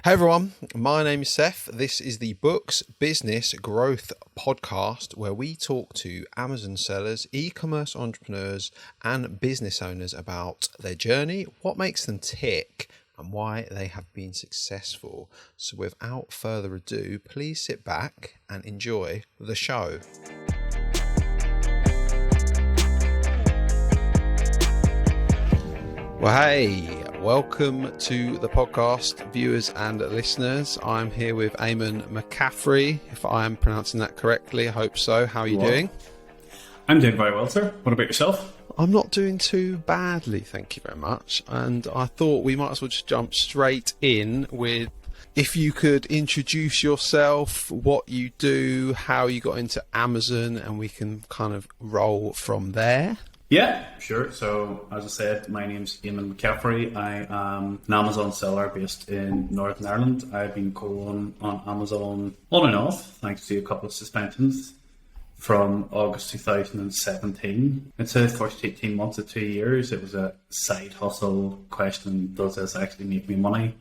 Hey everyone, my name is Seth. This is the Books Business Growth Podcast where we talk to Amazon sellers, e-commerce entrepreneurs and business owners about their journey, what makes them tick and why they have been successful. So without further ado, please sit back and enjoy the show. Well, hey, welcome to the podcast, viewers and listeners. I'm here with Eamonn Mccaffrey, if I am pronouncing that correctly. I hope so. How are you doing? I'm doing very well, sir. What about yourself? I'm not doing too badly, thank you very much. And I thought we might as well just jump straight in with, if you could introduce yourself, what you do, how you got into Amazon, and we can kind of roll from there. Yeah, sure. So, as I said, my name's Eamonn Mccaffrey. I am an Amazon seller based in Northern Ireland. I've been going on Amazon on and off, thanks to a couple of suspensions, from August 2017. I'd say the first 18 months of 2 years, it was a side hustle question, does this actually make me money?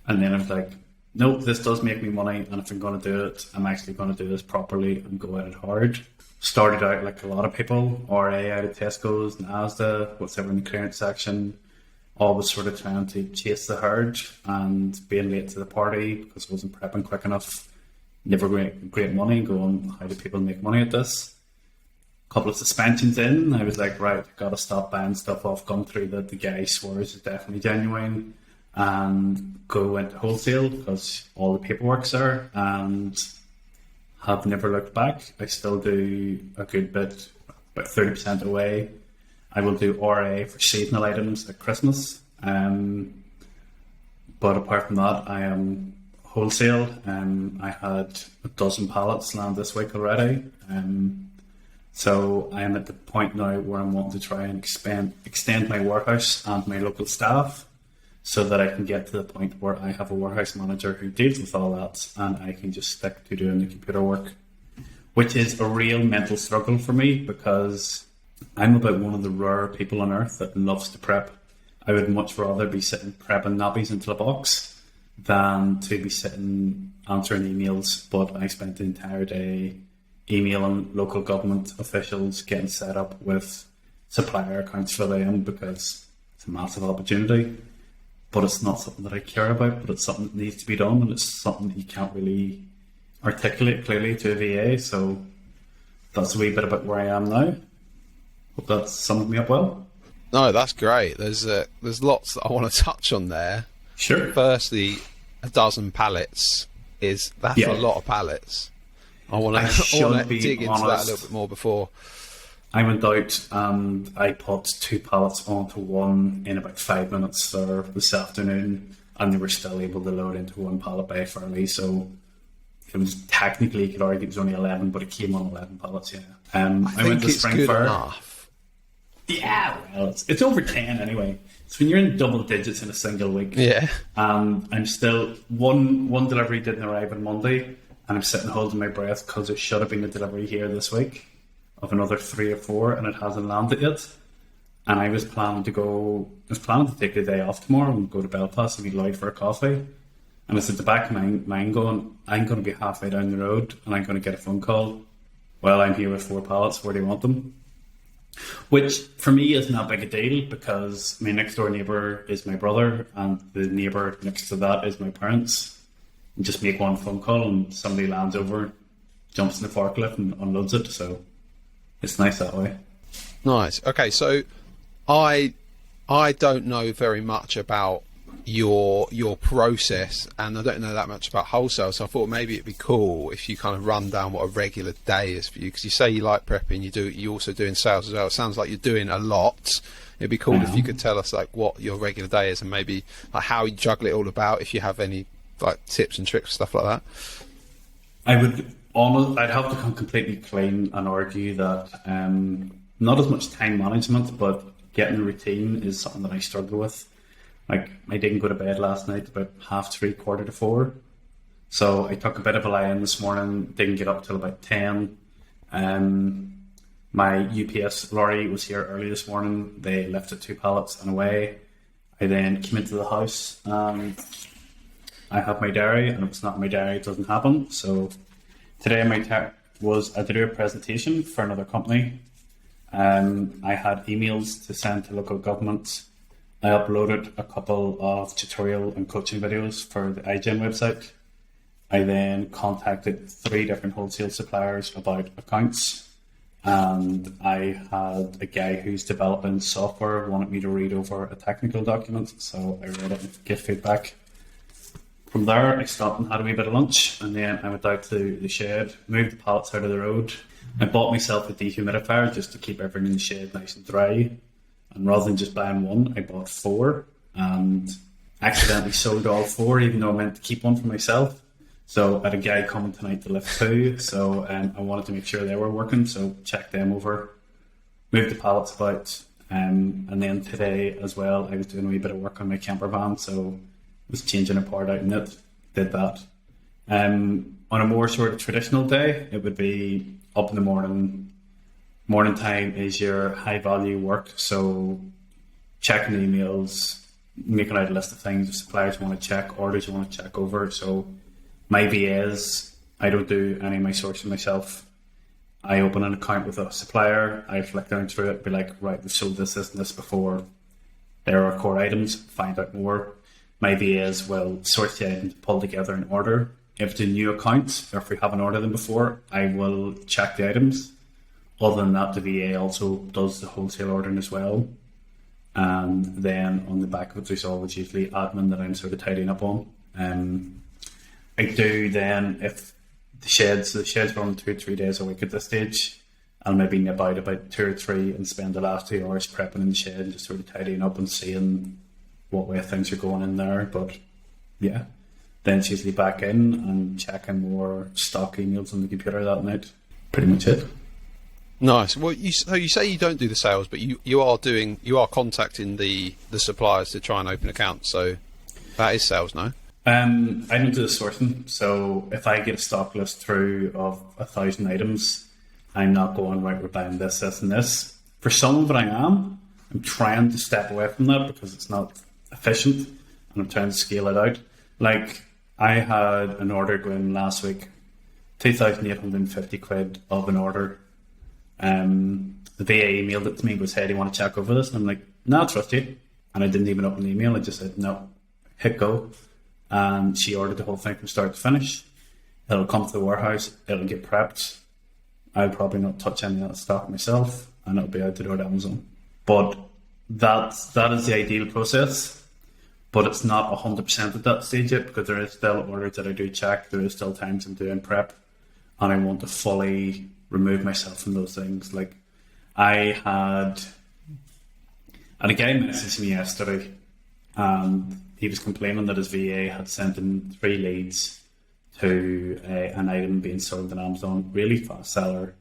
And then I was like, nope, this does make me money, and if I'm going to do it, I'm actually going to do this properly and go at it hard. Started out like a lot of people, RA out of Tesco's and Asda, whatever in the clearance section, always sort of trying to chase the herd and being late to the party because I wasn't prepping quick enough. Never great money, going, how do people make money at this? A couple of suspensions in, I was like, right, I've got to stop buying stuff off Gumtree that the guy swears is definitely genuine and go into Wholesale because all the paperwork's there, and have never looked back. I still do a good bit, about 30% away. I will do RA for seasonal items at Christmas. But apart from that, I am Wholesale. I had a dozen pallets land this week already. So I am at the point now where I'm wanting to try and extend my warehouse and my local staff, so that I can get to the point where I have a warehouse manager who deals with all that and I can just stick to doing the computer work, which is a real mental struggle for me because I'm about one of the rare people on earth that loves to prep. I would much rather be sitting prepping nappies into a box than to be sitting answering emails, but I spent the entire day emailing local government officials, getting set up with supplier accounts for them because it's a massive opportunity. But it's not something that I care about, but it's something that needs to be done, and it's something that you can't really articulate clearly to a VA. So that's a wee bit about where I am now. Hope that summed me up well. No, that's great. There's lots that I want to touch on there. Sure. Firstly, a dozen pallets that's a lot of pallets. I want to dig into that a little bit more before. I went out and I put 2 pallets onto one in about 5 minutes there this afternoon, and they were still able to load into one pallet bay for me. So it was technically, you could argue it was only 11, but it came on 11 pallets, yeah. I went to Spring Fair. Enough. Yeah, well, it's over 10 anyway. So when you're in double digits in a single week, yeah. I'm still, one delivery didn't arrive on Monday, and I'm sitting holding my breath because there should have been a delivery here this week of another 3 or 4, and it hasn't landed yet. And I was planning to take a day off tomorrow and go to Belfast and be Lloyd for a coffee. And it's at the back of my mind going, I'm going to be halfway down the road and I'm going to get a phone call. Well, I'm here with 4 pallets, where do you want them? Which for me isn't that big a deal because my next door neighbour is my brother and the neighbour next to that is my parents. And just make one phone call and somebody lands over, jumps in the forklift and unloads it. So it's nice that way. Nice. Okay, so I don't know very much about your process, and I don't know that much about Wholesale, so I thought maybe it'd be cool if you kind of run down what a regular day is for you, because you say you like prepping, you're also doing sales as well. It sounds like you're doing a lot. It'd be cool if you could tell us like what your regular day is and maybe like how you juggle it all about, if you have any like tips and tricks, stuff like that. I'd have to come completely clean and argue that not as much time management, but getting a routine is something that I struggle with. Like, I didn't go to bed last night about 3:30, 4:45. So I took a bit of a lie in this morning, didn't get up till about 10. My UPS lorry was here early this morning. They lifted 2 pallets and away. I then came into the house and I have my diary, and if it's not in my diary, it doesn't happen. So today my task was I had to do a presentation for another company. I had emails to send to local governments. I uploaded a couple of tutorial and coaching videos for the iGen website. I then contacted 3 different wholesale suppliers about accounts. And I had a guy who's developing software wanted me to read over a technical document, so I read it and give feedback. From there, I stopped and had a wee bit of lunch, and then I went out to the shed, moved the pallets out of the road. I bought myself a dehumidifier just to keep everything in the shed nice and dry. And rather than just buying one, I bought 4 and accidentally sold all 4, even though I meant to keep one for myself. So I had a guy coming tonight to lift 2, so I wanted to make sure they were working, so checked them over, moved the pallets about, and then today as well I was doing a wee bit of work on my camper van, so I was changing a part out in it, did that. On a more sort of traditional day, it would be up in the morning. Morning time is your high value work, so checking emails, making out a list of things if suppliers want to check, orders you want to check over, so my VAs, I don't do any of my sourcing myself. I open an account with a supplier, I flick down through it, be like, right, we've sold this, and this before. There are core items, find out more. My VAs will source the items, pull together an order. If it's a new account, or if we haven't ordered them before, I will check the items. Other than that, the VA also does the wholesale ordering as well. And then on the back of it, there's always usually admin that I'm sort of tidying up on. I do then, if the sheds run 2 or 3 days a week at this stage, I'll maybe nip out about 2 or 3 and spend the last 2 hours prepping in the shed and just sort of tidying up and seeing what way things are going in there. But yeah, then it's usually back in and checking more stock emails on the computer that night. Pretty much it. Nice. Well, you say you don't do the sales, but you are contacting the suppliers to try and open accounts. So that is sales, no? I don't do the sourcing, so if I get a stock list through of 1,000 items, I'm not going, right, we're buying this, this, and this. For some of it I am. I'm trying to step away from that because it's not efficient, and I'm trying to scale it out. Like, I had an order going last week, 2,850 quid of an order. The VA emailed it to me, goes, hey, do you want to check over this? And I'm like, no, I trust you. And I didn't even open the email, I just said, no, hit go. And she ordered the whole thing from start to finish. It'll come to the warehouse, it'll get prepped. I'll probably not touch any of that stock myself, and it'll be out the door to Amazon. But that is the ideal process, but it's not 100% at that stage yet, because there is still orders that I do check, there is still times I'm doing prep, and I want to fully remove myself from those things. Like, I had a guy messaged me yesterday, and he was complaining that his VA had sent him 3 leads to an item being sold on Amazon, really fast seller,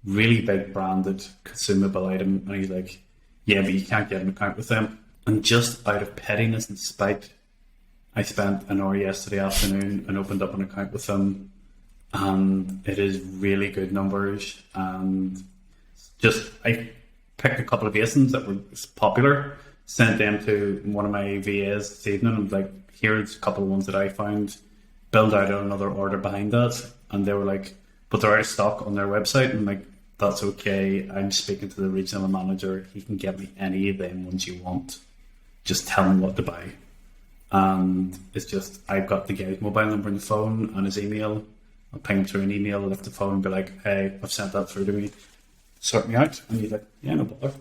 really big branded consumable item, and he's like, yeah, but you can't get an account with them. And just out of pettiness and spite, I spent an hour yesterday afternoon and opened up an account with them, and it is really good numbers. And just, I picked a couple of basins that were popular, sent them to one of my VAs this evening, and was like, here's a couple of ones that I found, build out another order behind that. And they were like, but they're out of stock on their website. And I'm like, that's okay, I'm speaking to the regional manager, he can get me any of them ones you want, just tell me what to buy. And it's just, I've got the guy's mobile number on the phone and his email. I'll ping him through an email, lift the phone and be like, hey, I've sent that through to me, sort me out. And he's like, yeah, no bother.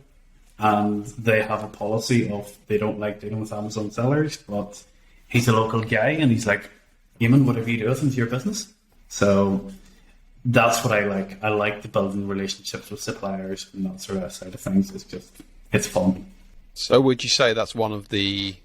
And they have a policy of they don't like dealing with Amazon sellers, but he's a local guy and he's like, Eamonn, whatever you do, it's your business. So that's what I like. I like the building relationships with suppliers and that sort of side of things. It's just, it's fun. So would you say that's one of the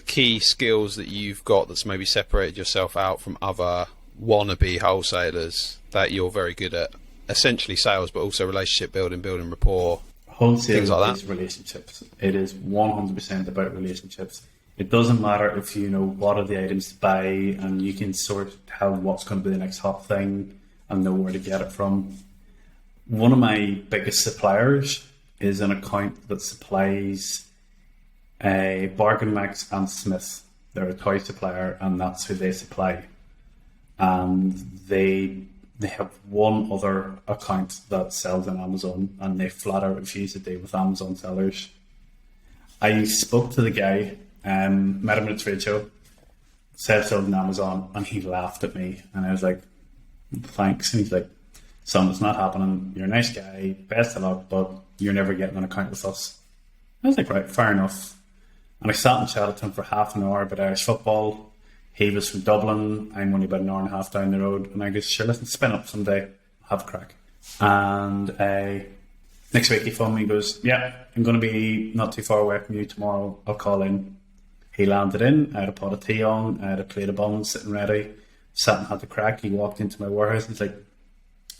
key skills that you've got that's maybe separated yourself out from other wannabe wholesalers, that you're very good at? Essentially sales, but also relationship building rapport, wholesale, things like that. Is relationships. It is 100% about relationships. It doesn't matter if you know what are the items to buy and you can sort of tell what's going to be the next hot thing and know where to get it from. One of my biggest suppliers is an account that supplies Bargain Max and Smith. They're a toy supplier, and that's who they supply. And they have one other account that sells on Amazon, and they flat out refuse to deal with Amazon sellers. I spoke to the guy, met him at a trade show, said sold on Amazon, and he laughed at me. And I was like, thanks. And he's like, son, it's not happening. You're a nice guy, best of luck, but you're never getting an account with us. I was like, right, fair enough. And I sat and chatted to him for half an hour about Irish football. He was from Dublin. I'm only about an hour and a half down the road. And I go, sure, listen, spin up someday. Have a crack. And next week he phoned me and goes, yeah, I'm going to be not too far away from you tomorrow. I'll call in. He landed in. I had a pot of tea on. I had a plate of buns sitting ready. Sat and had the crack. He walked into my warehouse and he's like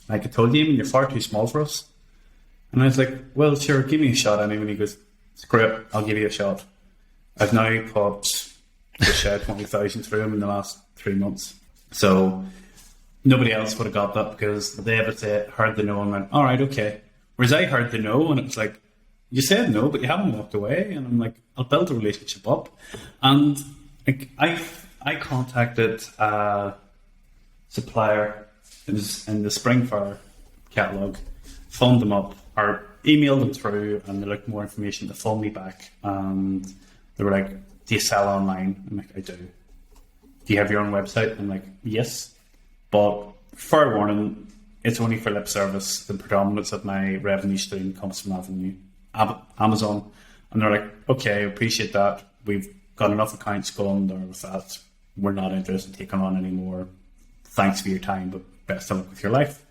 I told you, you're far too small for us. And I was like, well, sure, give me a shot anyway. And he goes, screw it, I'll give you a shot. I've now put just 20,000 through him in the last 3 months. So nobody else would have got that because they heard the no and went, all right, okay. Whereas I heard the no and it was like, you said no, but you haven't walked away. And I'm like, I'll build a relationship up. And like, I contacted a supplier in the spring for our catalogue, phoned them up or emailed them through, and they looked more information. They phoned me back and they were like, do you sell online? I'm like, I do. Do you have your own website? I'm like, yes, but fair warning, it's only for lip service. The predominance of my revenue stream comes from Amazon. And they're like, okay, I appreciate that. We've got enough accounts going there with that. We're not interested in taking on anymore. Thanks for your time, but best of luck with your life.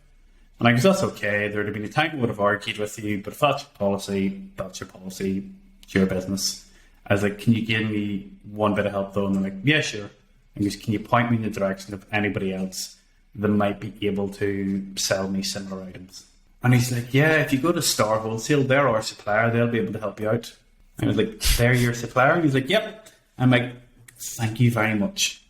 And I guess that's okay. There'd have been a time I would have argued with you, but if that's your policy, that's your policy. It's your business. I was like, can you give me one bit of help though? And they're like, yeah, sure. And goes, can you point me in the direction of anybody else that might be able to sell me similar items? And he's like, yeah, if you go to Star Wholesale, they're our supplier. They'll be able to help you out. And I was like, they're your supplier? And he's like, yep. I'm like, thank you very much.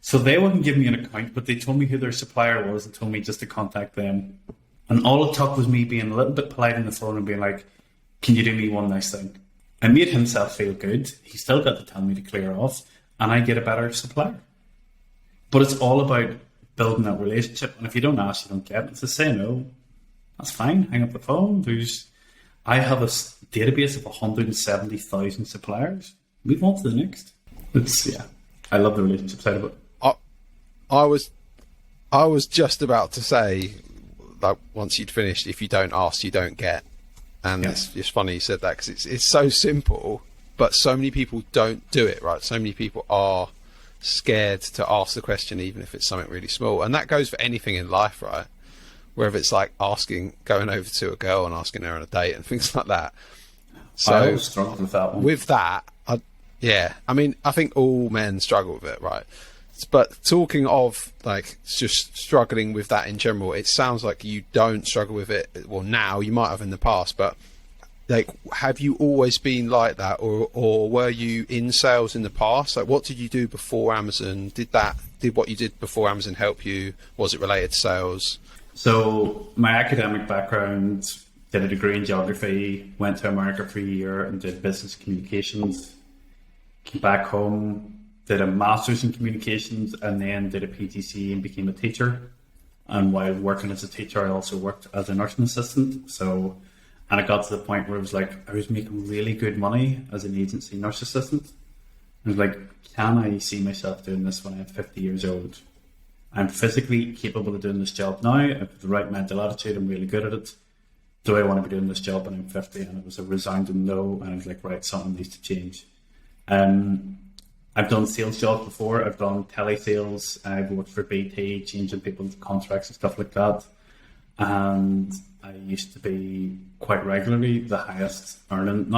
So they wouldn't give me an account, but they told me who their supplier was and told me just to contact them. And all it took was me being a little bit polite on the phone and being like, can you do me one nice thing? I made himself feel good. He still got to tell me to clear off, and I get a better supplier. But it's all about building that relationship. And if you don't ask, you don't get. It's to say no. That's fine. Hang up the phone. I have a database of 170,000 suppliers. Move on to the next. I love the relationship side of it. I was just about to say that once you'd finished, if you don't ask, you don't get. And It's funny you said that because it's so simple, but so many people don't do it, right? So many people are scared to ask the question, even if it's something really small. And that goes for anything in life, right? Whether it's like going over to a girl and asking her on a date and things like that. So I always struggled with that one. With that, I think all men struggle with it, right? But talking of like just struggling with that in general, it sounds like you don't struggle with it. Well, now you might have in the past, but like, have you always been like that, or were you in sales in the past? Like, what did you do before Amazon? Did what you did before Amazon help you? Was it related to sales? So my academic background, did a degree in geography, went to America for a year and did business communications. Came back home, did a master's in communications, and then did a PTC and became a teacher. And while working as a teacher, I also worked as a nursing assistant. And it got to the point where it was like, I was making really good money as an agency nurse assistant. I was like, can I see myself doing this when I'm 50 years old? I'm physically capable of doing this job now. I have the right mental attitude. I'm really good at it. Do I want to be doing this job when I'm 50? And it was a resounding no. And I was like, right, something needs to change. I've done sales jobs before. I've done telesales. I've worked for BT, changing people's contracts and stuff like that. And I used to be quite regularly the highest performing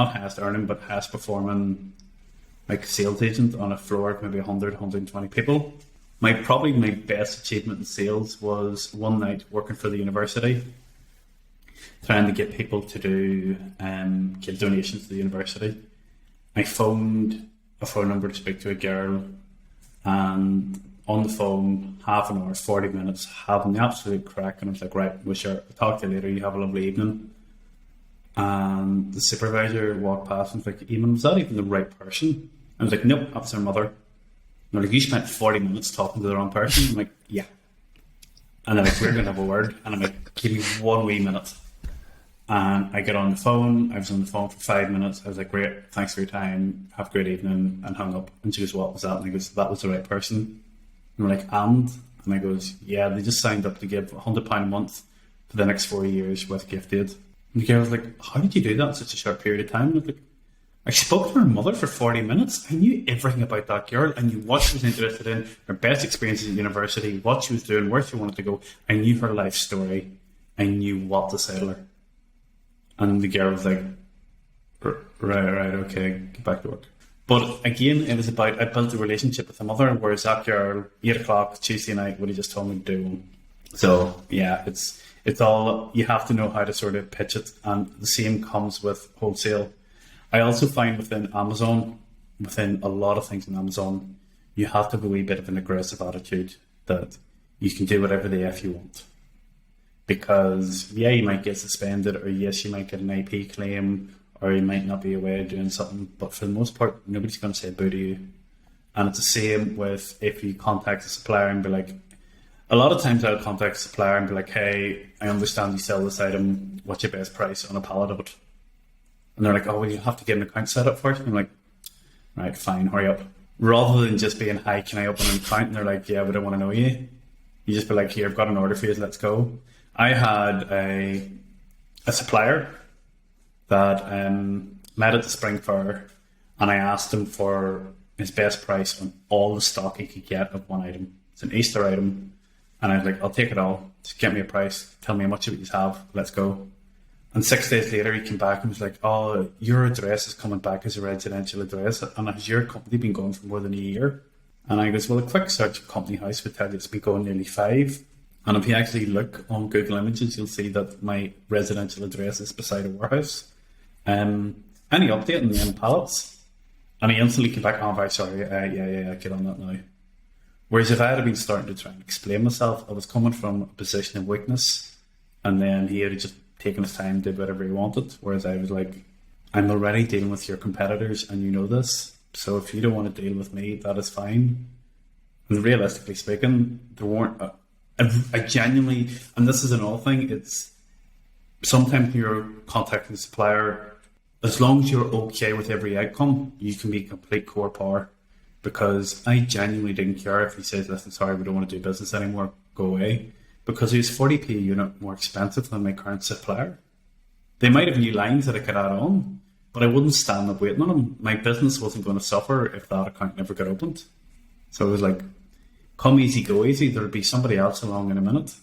like sales agent on a floor of maybe 100, 120 people. My best achievement in sales was one night working for the university, trying to get people to give donations to the university. I phoned a phone number to speak to a girl, and on the phone, half an hour, 40 minutes, having the absolute crack, and I was like, right, well, sure, I'll talk to you later, you have a lovely evening. And the supervisor walked past and was like, Eamonn, was that even the right person? I was like, nope, that was her mother. they're like, you spent 40 minutes talking to the wrong person. I'm like, yeah. And they're like, we're going to have a word. And I'm like, give me 1 wee minute. And I get on the phone. I was on the phone for 5 minutes. I was like, great, thanks for your time. Have a great evening. And hung up. And she goes, what was that? And I goes, that was the right person. And we're like, and I goes, yeah, they just signed up to give £100 a month for the next 4 years with gift aid. And the girl was like, how did you do that in such a short period of time? And I was like, I spoke to her mother for 40 minutes. I knew everything about that girl. I knew what she was interested in, her best experiences at university, what she was doing, where she wanted to go. I knew her life story. I knew what to say to her. And the girl was like, right, okay, get back to work. But again, it was about, I built a relationship with the mother, whereas that girl, 8 o'clock Tuesday night, would have just told me to do. So yeah, it's all, you have to know how to sort of pitch it. And the same comes with wholesale. I also find within Amazon, within a lot of things in Amazon, you have to have a wee bit of an aggressive attitude that you can do whatever the F you want. Because, yeah, you might get suspended, or yes, you might get an IP claim, or you might not be aware of doing something. But for the most part, nobody's going to say boo to you. And it's the same with if you contact a supplier and be like, a lot of times I'll contact a supplier and be like, hey, I understand you sell this item. What's your best price on a pallet of it? And they're like, oh, well, you have to get an account set up for it. And I'm like, right, fine, hurry up. Rather than just being, hi, can I open an account? And they're like, yeah, we don't want to know you. You just be like, here, I've got an order for you, let's go. I had a supplier that met at the Spring Fair, and I asked him for his best price on all the stock he could get of one item. It's an Easter item. And I was like, I'll take it all. Just get me a price. Tell me how much of it you have. Let's go. And 6 days later, he came back and was like, oh, your address is coming back as a residential address. And has your company been going for more than a year? And I goes, well, a quick search of Company House would tell you it's been going nearly 5. And if you actually look on Google Images, you'll see that my residential address is beside a warehouse. Any update on the end pallets? And he instantly came back, oh, I'm very sorry. Yeah, get on that now. Whereas if I had been starting to try and explain myself, I was coming from a position of weakness. And then he had just taken his time, did whatever he wanted. Whereas I was like, I'm already dealing with your competitors and you know this. So if you don't want to deal with me, that is fine. And realistically speaking, there weren't... I genuinely, and this is an all thing, it's sometimes you're contacting the supplier, as long as you're okay with every outcome, you can be complete core power. Because I genuinely didn't care if he says, listen, sorry, we don't want to do business anymore, go away. Because he was 40p a unit more expensive than my current supplier. They might have new lines that I could add on, but I wouldn't stand up waiting on them. My business wasn't going to suffer if that account never got opened. So it was like, come easy, go easy. There'll be somebody else along in a minute.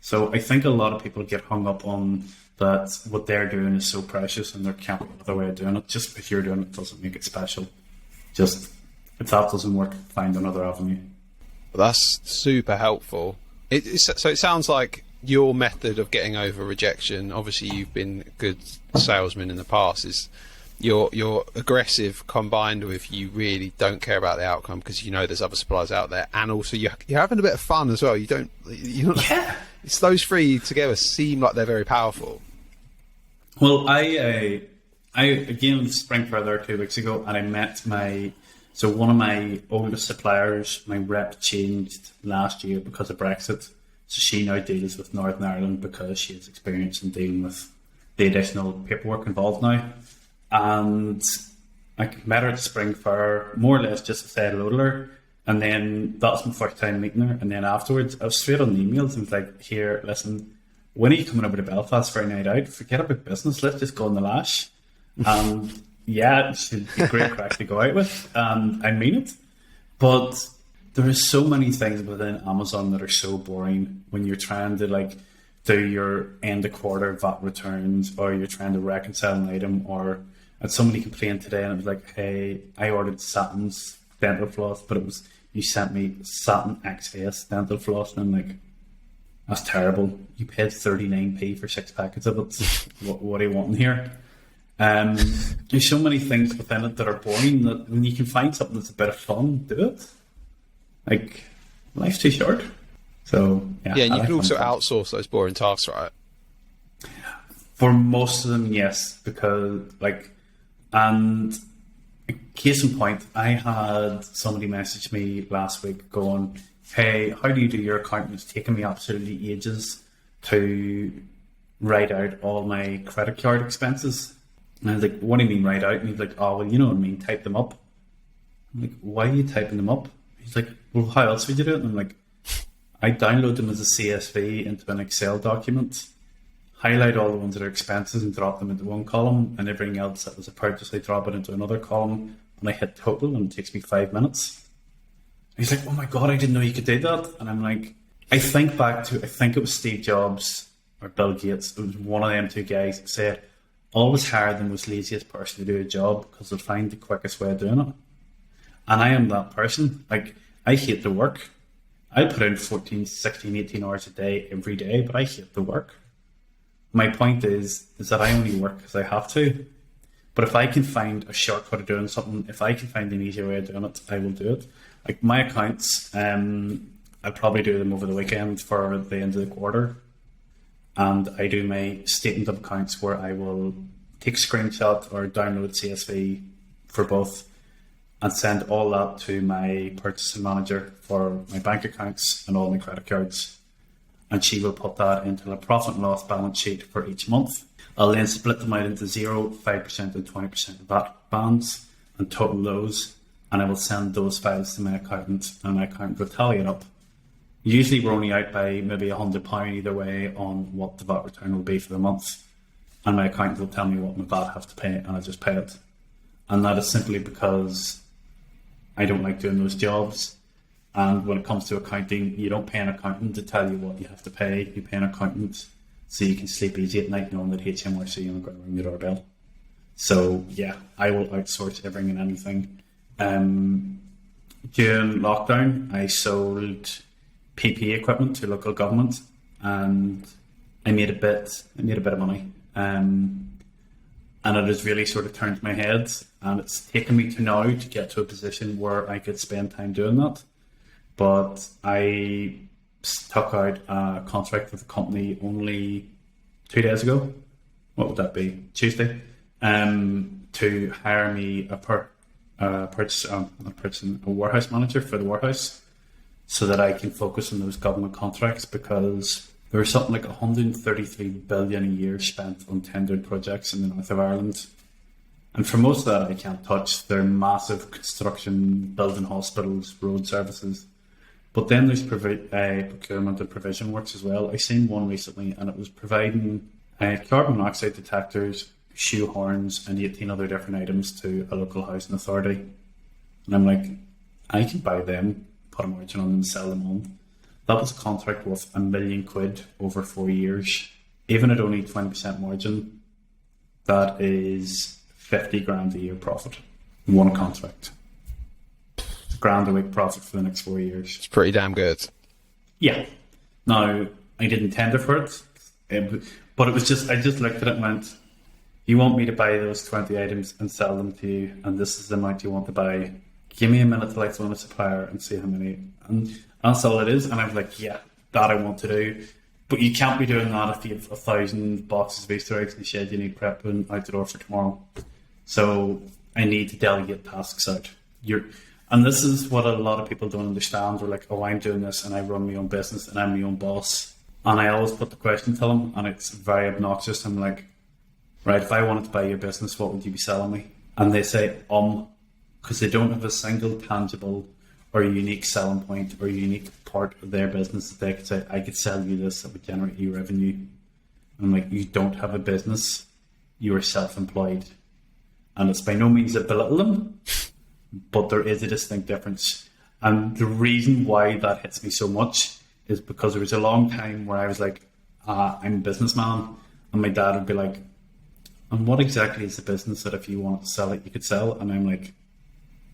So I think a lot of people get hung up on that what they're doing is so precious and there can't be another way of doing it. Just because you're doing it doesn't make it special. Just if that doesn't work, find another avenue. That's super helpful. So it sounds like your method of getting over rejection, obviously you've been a good salesman in the past, is you're aggressive combined with you really don't care about the outcome because you know there's other suppliers out there, and also you're having a bit of fun as well. Yeah. It's those three together seem like they're very powerful. Well, I again Spring Fair there 2 weeks ago, and I met one of my oldest suppliers. My rep changed last year because of Brexit, so she now deals with Northern Ireland because she has experience in dealing with the additional paperwork involved now. And I met her at the Spring Fair, more or less just to say hello to her. And then that was my first time meeting her. And then afterwards, I was straight on the emails and was like, here, listen, when are you coming over to Belfast for a night out? Forget about business, let's just go on the lash. And yeah, it should be a great crack to go out with. And I mean it. But there are so many things within Amazon that are so boring when you're trying to do your end of quarter VAT returns, or you're trying to reconcile an item, or had somebody complained today and it was like, hey, I ordered Satin's dental floss, but you sent me Satin XS dental floss, and I'm like, that's terrible. You paid 39p for 6 packets of it. What are you wanting here? There's so many things within it that are boring that when you can find something that's a bit of fun, do it. Like, life's too short. So yeah, and you can also outsource those boring tasks, right? For most of them, yes, because and Case in point, I had somebody message me last week going, "Hey, how do you do your accounting? It's taken me absolutely ages to write out all my credit card expenses." And I was like, "What do you mean write out?" And he's like, "Oh, well, you know what I mean, type them up." I'm like, "Why are you typing them up?" He's like, "Well, how else would you do it?" And I'm like, "I download them as a CSV into an Excel document, highlight all the ones that are expenses and drop them into one column, and everything else that was a purchase, I drop it into another column, and I hit total, and it takes me 5 minutes." And he's like, "Oh my God, I didn't know you could do that." And I'm like, I think it was Steve Jobs or Bill Gates. It was one of them two guys that said, "Always hire the most laziest person to do a job because they'll find the quickest way of doing it." And I am that person. Like, I hate the work. I put in 14, 16, 18 hours a day every day, but I hate the work. My point is that I only work because I have to. But if I can find a shortcut of doing something, if I can find an easier way of doing it, I will do it. Like my accounts, I'll probably do them over the weekend for the end of the quarter. And I do my statement of accounts where I will take a screenshot or download CSV for both and send all that to my purchasing manager for my bank accounts and all my credit cards. And she will put that into a profit and loss balance sheet for each month. I'll then split them out into 0, 5% and 20% of that bands and total those. And I will send those files to my accountant, and my accountant will tally it up. Usually we're only out by maybe £100 either way on what the VAT return will be for the month. And my accountant will tell me what my VAT I have to pay, and I'll just pay it. And that is simply because I don't like doing those jobs. And when it comes to accounting, you don't pay an accountant to tell you what you have to pay. You pay an accountant so you can sleep easy at night knowing that HMRC isn't going to ring your doorbell. So yeah, I will outsource everything and anything. During lockdown, I sold PPE equipment to local government, and I made a bit of money. And it has really sort of turned my head, and it's taken me to now to get to a position where I could spend time doing that. But I took out a contract with a company only 2 days ago. What would that be? Tuesday. To hire me a warehouse manager for the warehouse, so that I can focus on those government contracts, because there's something like 133 billion a year spent on tendered projects in the north of Ireland. And for most of that I can't touch. They're massive construction, building hospitals, road services. But then there's procurement and provision works as well. I seen one recently, and it was providing carbon monoxide detectors, shoehorns, and 18 other different items to a local housing authority. And I'm like, I can buy them, put a margin on them, and sell them on. That was a contract worth £1 million over 4 years. Even at only 20% margin, that is 50 grand a year profit. One contract. £1,000 a week profit for the next 4 years. It's pretty damn good. Yeah. Now, I didn't tender for it, but it was just, I just looked at it and went, you want me to buy those 20 items and sell them to you, and this is the amount you want to buy. Give me a minute to phone a supplier and see how many. And that's all it is. And I was like, yeah, that I want to do. But you can't be doing that if you have 1,000 boxes of Easter eggs in the shed you need prepping out the door for tomorrow. So I need to delegate tasks out. And this is what a lot of people don't understand. They're like, oh, I'm doing this and I run my own business and I'm my own boss. And I always put the question to them, and it's very obnoxious. I'm like, right, if I wanted to buy your business, what would you be selling me? And they say, because they don't have a single tangible or unique selling point or unique part of their business that they could say, I could sell you this that would generate you revenue. And I'm like, you don't have a business, you are self-employed. And it's by no means a belittle them, but there is a distinct difference. And the reason why that hits me so much is because there was a long time where I was like, I'm a businessman, and my dad would be like, and what exactly is the business that if you want to sell it, you could sell? And I'm like,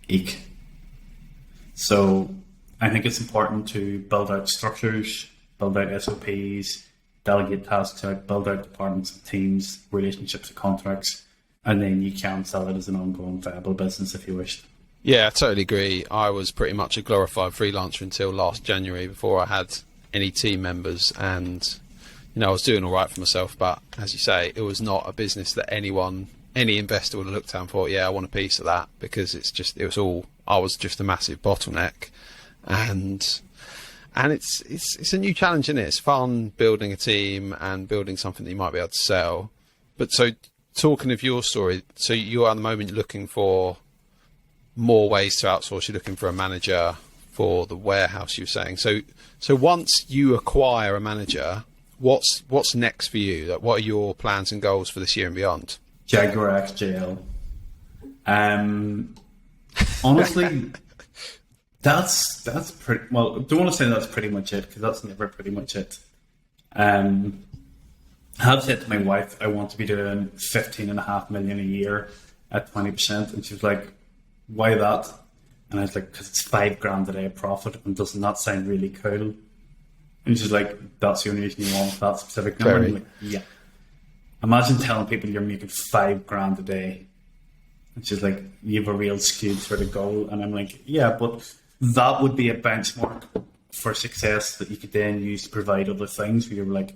eek. So I think it's important to build out structures, build out SOPs, delegate tasks out, build out departments and teams, relationships and contracts, and then you can sell it as an ongoing viable business if you wished. Yeah, I totally agree. I was pretty much a glorified freelancer until last January, before I had any team members, and I was doing all right for myself, but as you say, it was not a business that anyone any investor would have looked at and thought, yeah, I want a piece of that, because I was just a massive bottleneck. And it's a new challenge, isn't it? It's fun building a team and building something that you might be able to sell. But so, talking of your story, so you are at the moment looking for more ways to outsource. You're looking for a manager for the warehouse, you were saying. So once you acquire a manager, what's next for you? Like, what are your plans and goals for this year and beyond? Jaguar XJL. Honestly, that's pretty well. I don't want to say that's pretty much it, because that's never pretty much it. I have said to my wife, I want to be doing 15.5 million a year at 20%, and she's like, "Why that?" And I was like, "Because it's $5,000 a day profit, and doesn't that sound really cool?" And she's like, "That's the only reason you want that specific number." And I'm like, yeah. Imagine telling people you're making $5,000 a day. And she's like, "You have a real skewed sort of goal." And I'm like, "Yeah, but that would be a benchmark for success that you could then use to provide other things." Where you're like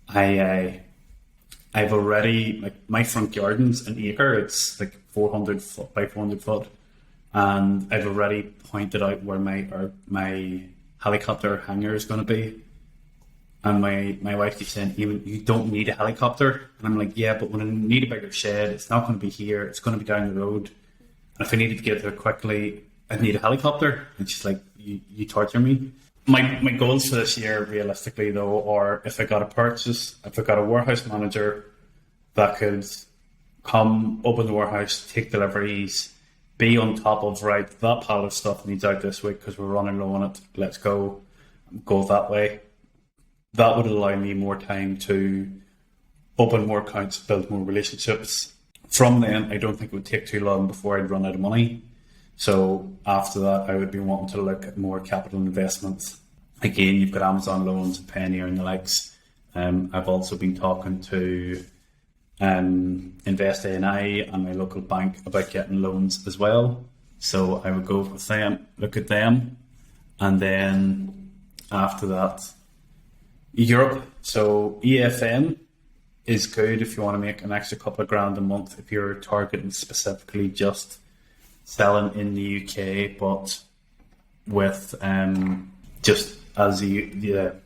I've already, like, my front garden's an acre. It's like 400 foot by 400 foot, and I've already pointed out where my helicopter hangar is going to be. And my wife keeps saying, "You don't need a helicopter." And I'm like, "Yeah, but when I need a bigger shed, it's not going to be here. It's going to be down the road. And if I needed to get there quickly, I'd need a helicopter." And she's like, you torture me." My goals for this year, realistically, though, are if I got a warehouse manager that could come, open the warehouse, take deliveries, be on top of, right, that pallet of stuff needs out this week because we're running low on it. Let's go that way. That would allow me more time to open more accounts, build more relationships. From then, I don't think it would take too long before I'd run out of money. So after that, I would be wanting to look at more capital investments. Again, you've got Amazon loans, Payoneer and the likes. I've also been talking to Invest A&I and my local bank about getting loans as well. So I would go with them, look at them. And then after that, Europe. So EFN is good if you want to make an extra couple of grand a month if you're targeting specifically just selling in the UK, but with just as Europe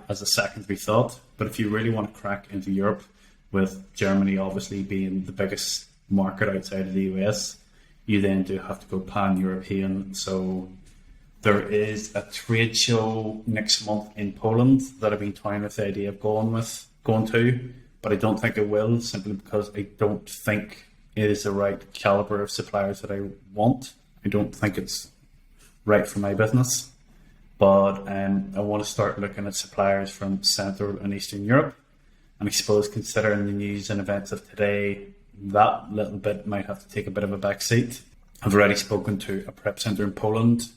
as a secondary thought. But if you really want to crack into Europe, with Germany obviously being the biggest market outside of the US, you then do have to go pan-European. So there is a trade show next month in Poland that I've been toying with the idea of going to, but I don't think I will, simply because I don't think it is the right caliber of suppliers that I want. I don't think it's right for my business. But I want to start looking at suppliers from Central and Eastern Europe. And I suppose, considering the news and events of today, that little bit might have to take a bit of a back seat. I've already spoken to a prep centre in Poland,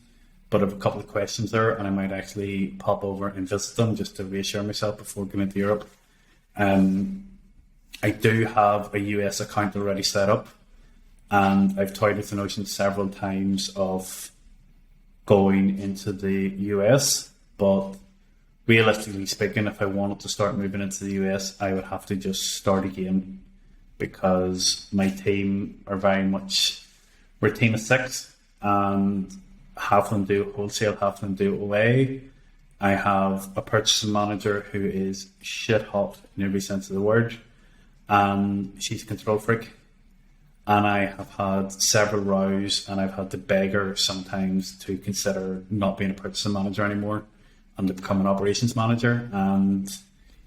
but I have a couple of questions there, and I might actually pop over and visit them just to reassure myself before going into Europe. I do have a US account already set up, and I've toyed with the notion several times of going into the US, but realistically speaking, if I wanted to start moving into the US, I would have to just start again, because my team are very much, we're a team of 6, and half of them do wholesale, half of them do away. I have a purchasing manager who is shit hot in every sense of the word, and she's a control freak. And I have had several rows, and I've had to beg her sometimes to consider not being a purchasing manager anymore and to become an operations manager. And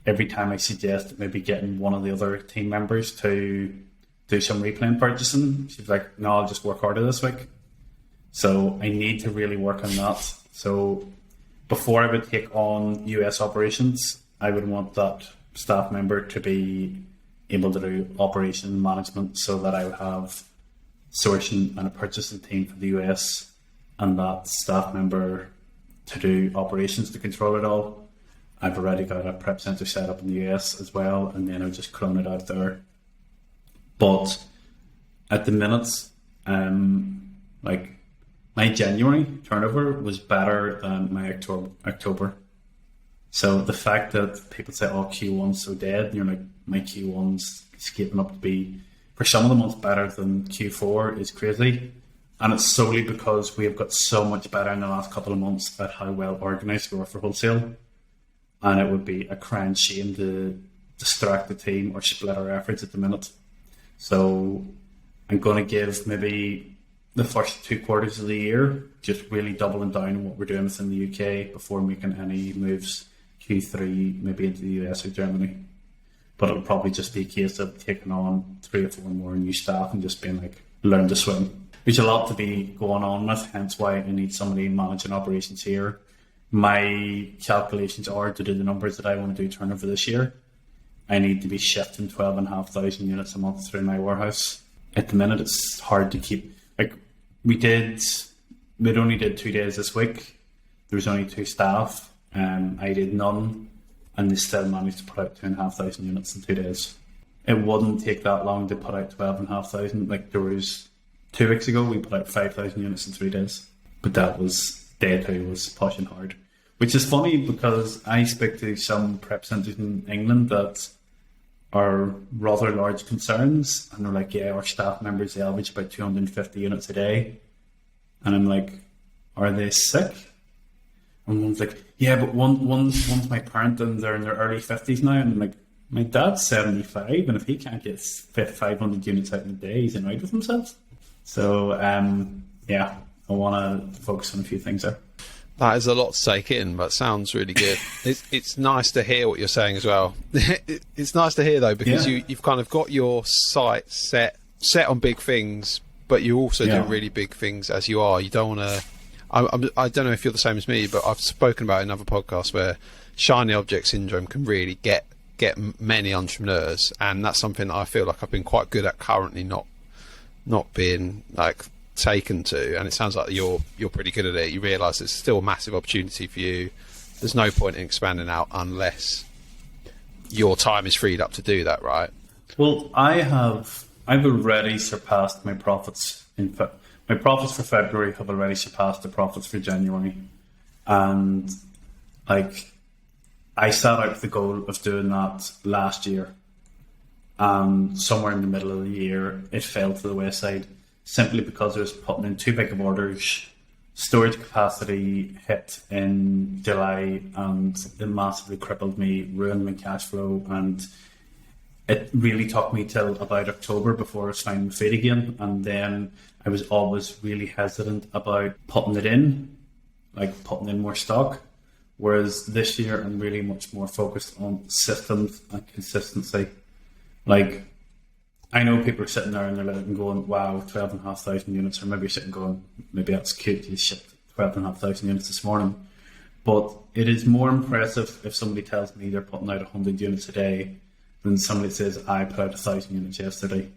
every time I suggest maybe getting one of the other team members to do some replaying purchasing, she's like, "No, I'll just work harder this week." So I need to really work on that. So before I would take on US operations, I would want that staff member to be able to do operation management, so that I would have sourcing and a purchasing team for the US, and that staff member to do operations to control it all. I've already got a prep center set up in the US as well, and then I'll just clone it out there. But at the minute, like, my January turnover was better than my October. So the fact that people say, oh, Q1's so dead, and you're like, my Q1's escaping up to be, for some of the months, better than Q4 is crazy. And it's solely because we have got so much better in the last couple of months at how well organised we were for wholesale. And it would be a crying shame to distract the team or split our efforts at the minute. So I'm going to give maybe the first 2 quarters of the year just really doubling down on what we're doing within the UK before making any moves Q3 maybe into the US or Germany. But it'll probably just be a case of taking on 3 or 4 more new staff and just being like, learn to swim. There's a lot to be going on with, hence why I need somebody managing operations here. My calculations are to do the numbers that I want to do turnover this year. I need to be shifting 12,500 units a month through my warehouse. At the minute, it's hard to keep. Like we'd only did 2 days this week. There was only 2 staff. I did none, and they still managed to put out 2,500 units in 2 days. It wouldn't take that long to put out 12,500. Like there was 2 weeks ago, we put out 5,000 units in 3 days, but that was day 2 was pushing hard. Which is funny because I speak to some prep centres in England that are rather large concerns, and they're like, yeah, our staff members, they average about 250 units a day. And I'm like, are they sick? And one's like, yeah, but one's my parent and they're in their early 50s now. And I'm like, my dad's 75, and if he can't get 500 units out in a day, he's annoyed with himself. So, yeah, I want to focus on a few things there. That is a lot to take in, but sounds really good. It's nice to hear what you're saying as well. It's nice to hear though, because you've kind of got your sight set on big things, but you also do really big things as you are. You don't want to. I don't know if you're the same as me, but I've spoken about in another podcast where shiny object syndrome can really get many entrepreneurs, and that's something that I feel like I've been quite good at currently, not being like taken to. And it sounds like you're pretty good at it. You realise there's still a massive opportunity for you. There's no point in expanding out unless your time is freed up to do that, right? Well, I've already surpassed my profits. My profits for February have already surpassed the profits for January, and like I set out the goal of doing that last year, and somewhere in the middle of the year it fell to the wayside. Simply because I was putting in too big of orders, storage capacity hit in July, and it massively crippled me, ruined my cash flow, and it really took me till about October before I was finding my feet again. And then I was always really hesitant about putting it in, like putting in more stock. Whereas this year I'm really much more focused on systems and consistency. Like, I know people are sitting there and they're looking going, wow, 12,500 units, or maybe you're sitting going, maybe that's cute, you shipped 12,500 units this morning. But it is more impressive if somebody tells me they're putting out 100 units a day than somebody says, I put out 1,000 units yesterday.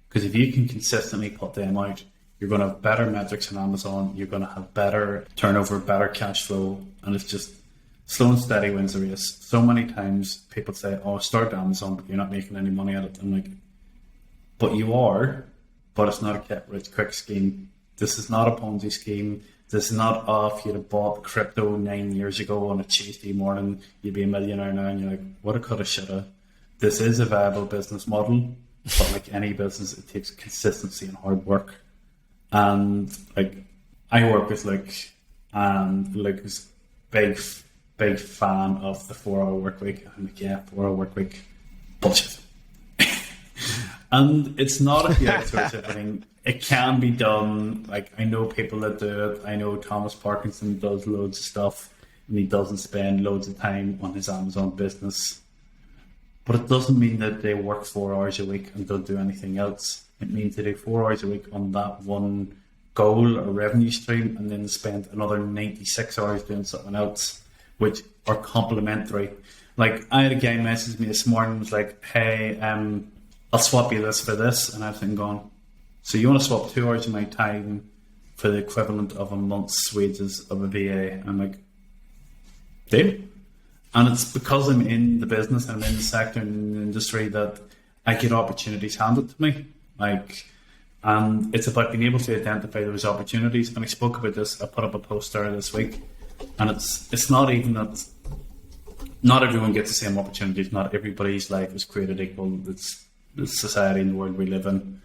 Because if you can consistently put them out, you're going to have better metrics on Amazon, you're going to have better turnover, better cash flow, and it's just slow and steady wins the race. So many times people say, oh, start Amazon, but you're not making any money at it. I'm like, but you are, but it's not a get rich quick scheme. This is not a Ponzi scheme. This is not, oh, if you'd have bought crypto 9 years ago on a Tuesday morning, you'd be a millionaire now, and you're like, what a coulda, shoulda. This is a viable business model, but like any business, it takes consistency and hard work. And like, I work with Luke, and Luke is big fan of the 4-hour work week. I'm like, yeah, 4-hour work week, bullshit. And it's not if you outsource everything. It can be done. Like, I know people that do it. I know Thomas Parkinson does loads of stuff, and he doesn't spend loads of time on his Amazon business. But it doesn't mean that they work 4 hours a week and don't do anything else. It means they do 4 hours a week on that one goal or revenue stream, and then spend another 96 hours doing something else, which are complementary. Like, I had a guy message me this morning and was like, hey, I'll swap you this for this. And I've been going, so you want to swap 2 hours of my time for the equivalent of a month's wages of a VA? I'm like, dude. And it's because I'm in the business, I'm in the sector, and in the industry, that I get opportunities handed to me. Like, and it's about being able to identify those opportunities. And I spoke about this, I put up a post there this week, and it's not even that not everyone gets the same opportunities. Not everybody's life is created equal. It's the society and the world we live in.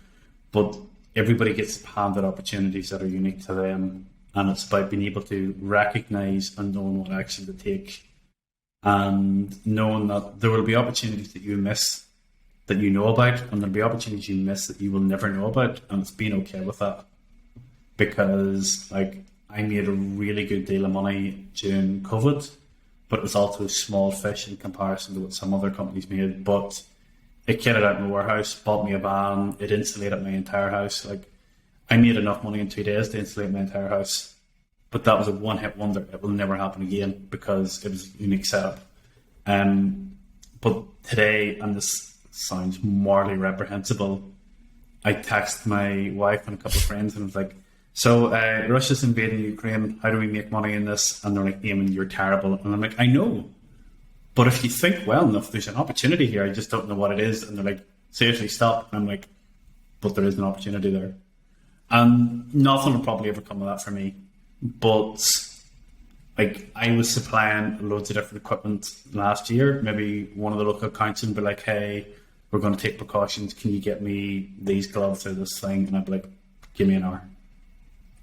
But everybody gets handed opportunities that are unique to them. And it's about being able to recognise and knowing what action to take. And knowing that there will be opportunities that you miss that you know about, and there'll be opportunities you miss that you will never know about. And it's being okay with that. Because like I made a really good deal of money during COVID, but it was also small fish in comparison to what some other companies made. But it kitted out my warehouse, bought me a van, it insulated my entire house. Like I made enough money in 2 days to insulate my entire house. But that was a one-hit wonder. It will never happen again because it was a unique setup. But today, and this sounds morally reprehensible, I texted my wife and a couple of friends and was like, so Russia's invading Ukraine, how do we make money in this? And they're like, Eamonn, you're terrible. And I'm like, I know. But if you think well enough, there's an opportunity here. I just don't know what it is. And they're like, seriously, stop. And I'm like, but there is an opportunity there. And nothing will probably ever come of that for me. But like I was supplying loads of different equipment last year. Maybe one of the local accounts would be like, hey, we're going to take precautions. Can you get me these gloves or this thing? And I'd be like, give me an hour.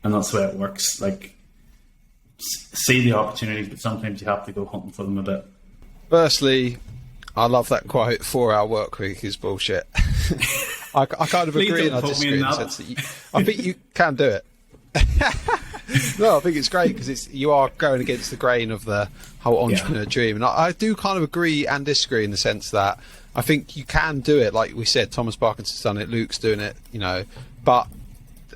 And that's the way it works. Like, see the opportunities, but sometimes you have to go hunting for them a bit. Firstly, I love that quote, 4-hour work week is bullshit. I kind of agree and I disagree in the sense that I think you can do it. No, I think it's great because you are going against the grain of the whole entrepreneur dream. And I do kind of agree and disagree in the sense that I think you can do it. Like we said, Thomas Parkinson's done it, Luke's doing it, but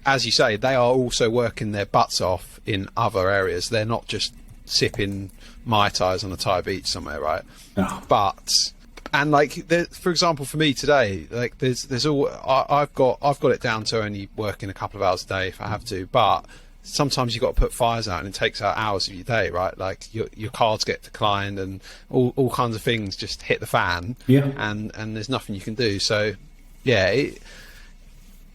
as you say, they are also working their butts off in other areas. They're not just sipping Mai Tais on a Thai beach somewhere, right? No. But and like, for example, for me today, like there's all I've got it down to only working a couple of hours a day if I have to, but sometimes you've got to put fires out and it takes out hours of your day, right? Like your cards get declined and all kinds of things just hit the fan, and there's nothing you can do. So yeah,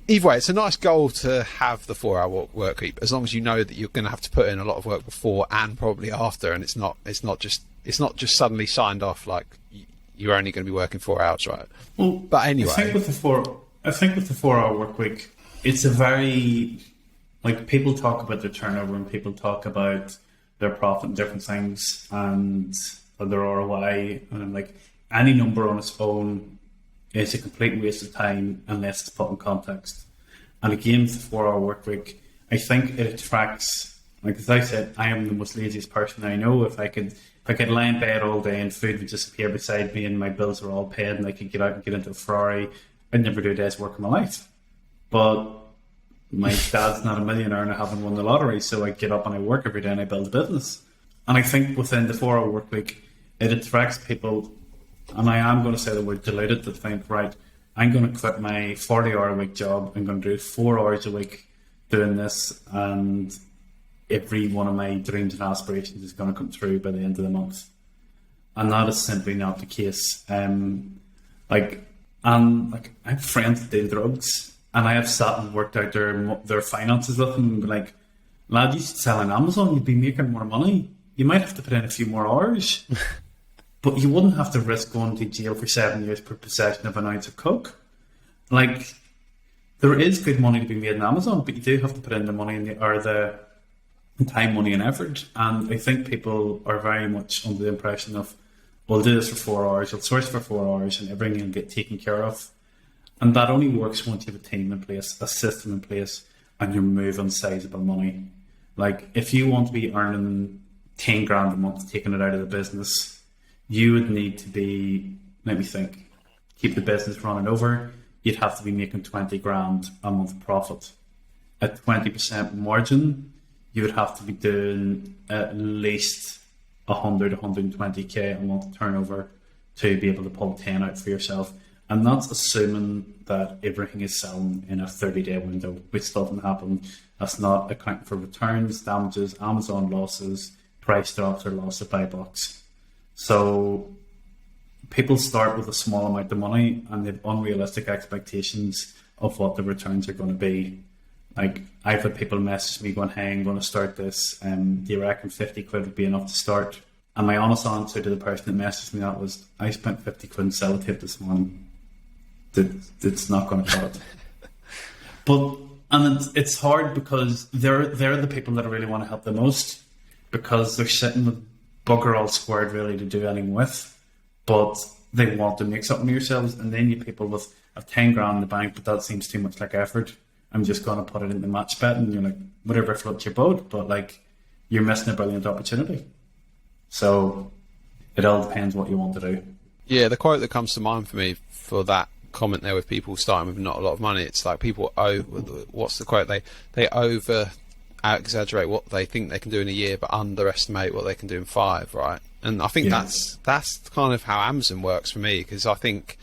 either way, it's a nice goal to have the 4-hour work week, as long as you know that you're going to have to put in a lot of work before and probably after, and it's not just suddenly signed off like you're only going to be working 4 hours, right? Well, but anyway, I think with the 4-hour work week, it's a very, like, people talk about their turnover and people talk about their profit and different things and their ROI, and I'm like, any number on its own is a complete waste of time unless it's put in context. And again, with the 4-hour work week, I think it attracts, like as I said, I am the most laziest person I know. If I could lie in bed all day and food would disappear beside me and my bills are all paid and I could get out and get into a Ferrari, I'd never do a day's work in my life. But my dad's not a millionaire and I haven't won the lottery, so I get up and I work every day and I build a business. And I think within the 4-hour work week, it attracts people, and I am going to say the word deluded, to think, right, I'm going to quit my 40-hour week job, I'm going to do 4 hours a week doing this, and every one of my dreams and aspirations is going to come through by the end of the month. And that is simply not the case. I have friends that do drugs, and I have sat and worked out their finances with them and be like, lad, you should sell on Amazon, you'd be making more money. You might have to put in a few more hours, but you wouldn't have to risk going to jail for 7 years per possession of an ounce of coke. Like, there is good money to be made in Amazon, but you do have to put in the money the time, money, and effort. And I think people are very much under the impression of, we'll do this for 4 hours, we'll source for 4 hours, and everything will get taken care of. And that only works once you have a team in place, a system in place, and you're moving sizable money. Like, if you want to be earning 10 grand a month, taking it out of the business, you would need to be, let me think, keep the business running over, you'd have to be making 20 grand a month profit. At 20% margin, you would have to be doing at least 100, 120k a month turnover to be able to pull 10 out for yourself. And that's assuming that everything is selling in a 30-day window, which doesn't happen. That's not accounting for returns, damages, Amazon losses, price drops, or loss of buy box. So people start with a small amount of money and they have unrealistic expectations of what the returns are going to be. Like, I've had people message me going, hey, I'm going to start this. Do you reckon 50 quid would be enough to start? And my honest answer to the person that messaged me that was, I spent 50 quid in sellotape this morning. It's not going to cut it. And it's hard because they're the people that I really want to help the most, because they're sitting with bugger all squared really to do anything with, but they want to make something of yourselves. And then you people with 10 grand in the bank, but that seems too much like effort. I'm just going to put it into match bet, and you're like, whatever floats your boat, but like, you're missing a brilliant opportunity. So it all depends what you want to do. Yeah, the quote that comes to mind for me for that comment there with people starting with not a lot of money, it's like people what's the quote? They over exaggerate what they think they can do in a year, but underestimate what they can do in 5, right? And I think that's kind of how Amazon works for me, because I think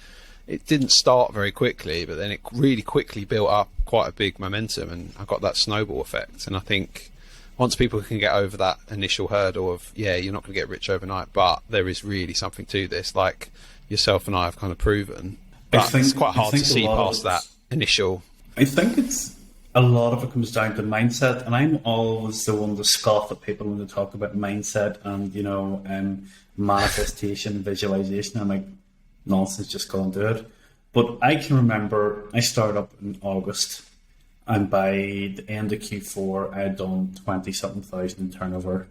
it didn't start very quickly, but then it really quickly built up quite a big momentum, and I got that snowball effect. And I think once people can get over that initial hurdle of, yeah, you're not going to get rich overnight, but there is really something to this, like yourself and I have kind of proven. But it's quite hard to see past that initial. I think a lot of it comes down to mindset, and I'm always the one to scoff at people when they talk about mindset and manifestation, visualization. I'm like, nonsense, just go and do it. But I can remember I started up in August, and by the end of Q4 I had done 20-something thousand in turnover,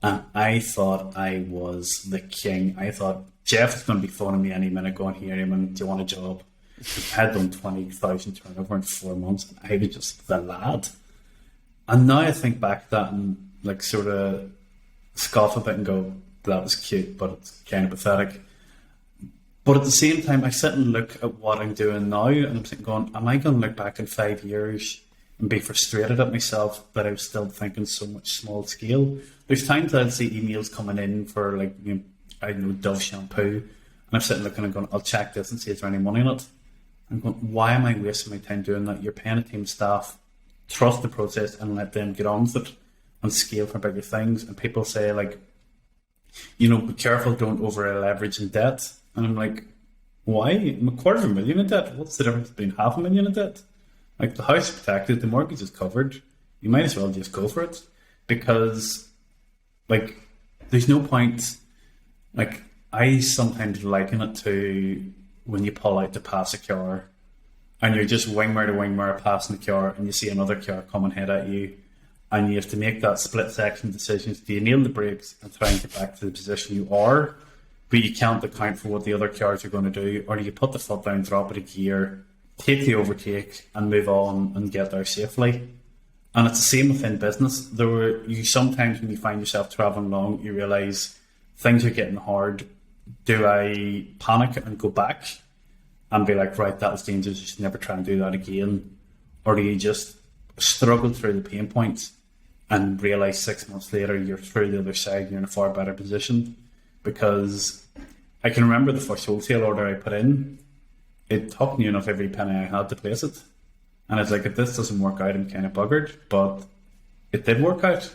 and I thought I was the king. I thought Jeff is going to be phoning me any minute going, here, Eamonn, do you want a job? I had done 20,000 turnover in 4 months, and I was just the lad. And now I think back to that and like sort of scoff a bit and go, that was cute, but it's kind of pathetic. But at the same time, I sit and look at what I'm doing now, and I'm sitting going, am I going to look back in 5 years and be frustrated at myself that I was still thinking so much small scale? There's times that I'd see emails coming in for like, I don't know, Dove shampoo, and I'm sitting looking and going, I'll check this and see if there's any money in it. I'm going, why am I wasting my time doing that? You're paying a team of staff, trust the process and let them get on with it and scale for bigger things. And people say like, be careful, don't over leverage in debt. And I'm like, why? I'm $250,000 in debt. What's the difference between $500,000 in debt? Like, the house is protected, the mortgage is covered. You might as well just go for it, because like, there's no point. Like, I sometimes liken it to when you pull out to pass a car and you're just wingmer to wingmer passing the car, and you see another car coming head at you, and you have to make that split second decision. Do you nail the brakes and try and get back to the position you are, but you can't account for what the other cars are going to do? Or do you put the foot down, drop it a gear, take the overtake and move on and get there safely? And it's the same within business. Sometimes when you find yourself traveling along, you realize things are getting hard. Do I panic and go back and be like, right, that was dangerous, just never try and do that again? Or do you just struggle through the pain points and realize 6 months later you're through the other side, you're in a far better position? Because I can remember the first wholesale order I put in, it took near enough every penny I had to place it. And it's like, if this doesn't work out, I'm kind of buggered. But it did work out.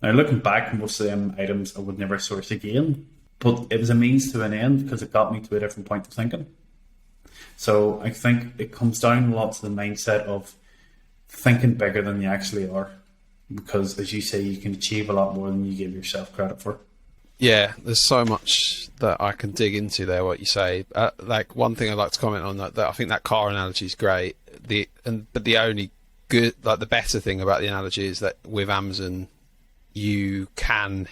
Now, looking back, most of them items I would never source again. But it was a means to an end, because it got me to a different point of thinking. So I think it comes down a lot to the mindset of thinking bigger than you actually are. Because, as you say, you can achieve a lot more than you give yourself credit for. Yeah, there's so much that I can dig into there, what you say. Like, one thing I'd like to comment on that I think that car analogy is great. But the only good, like the better thing about the analogy is that with Amazon, you can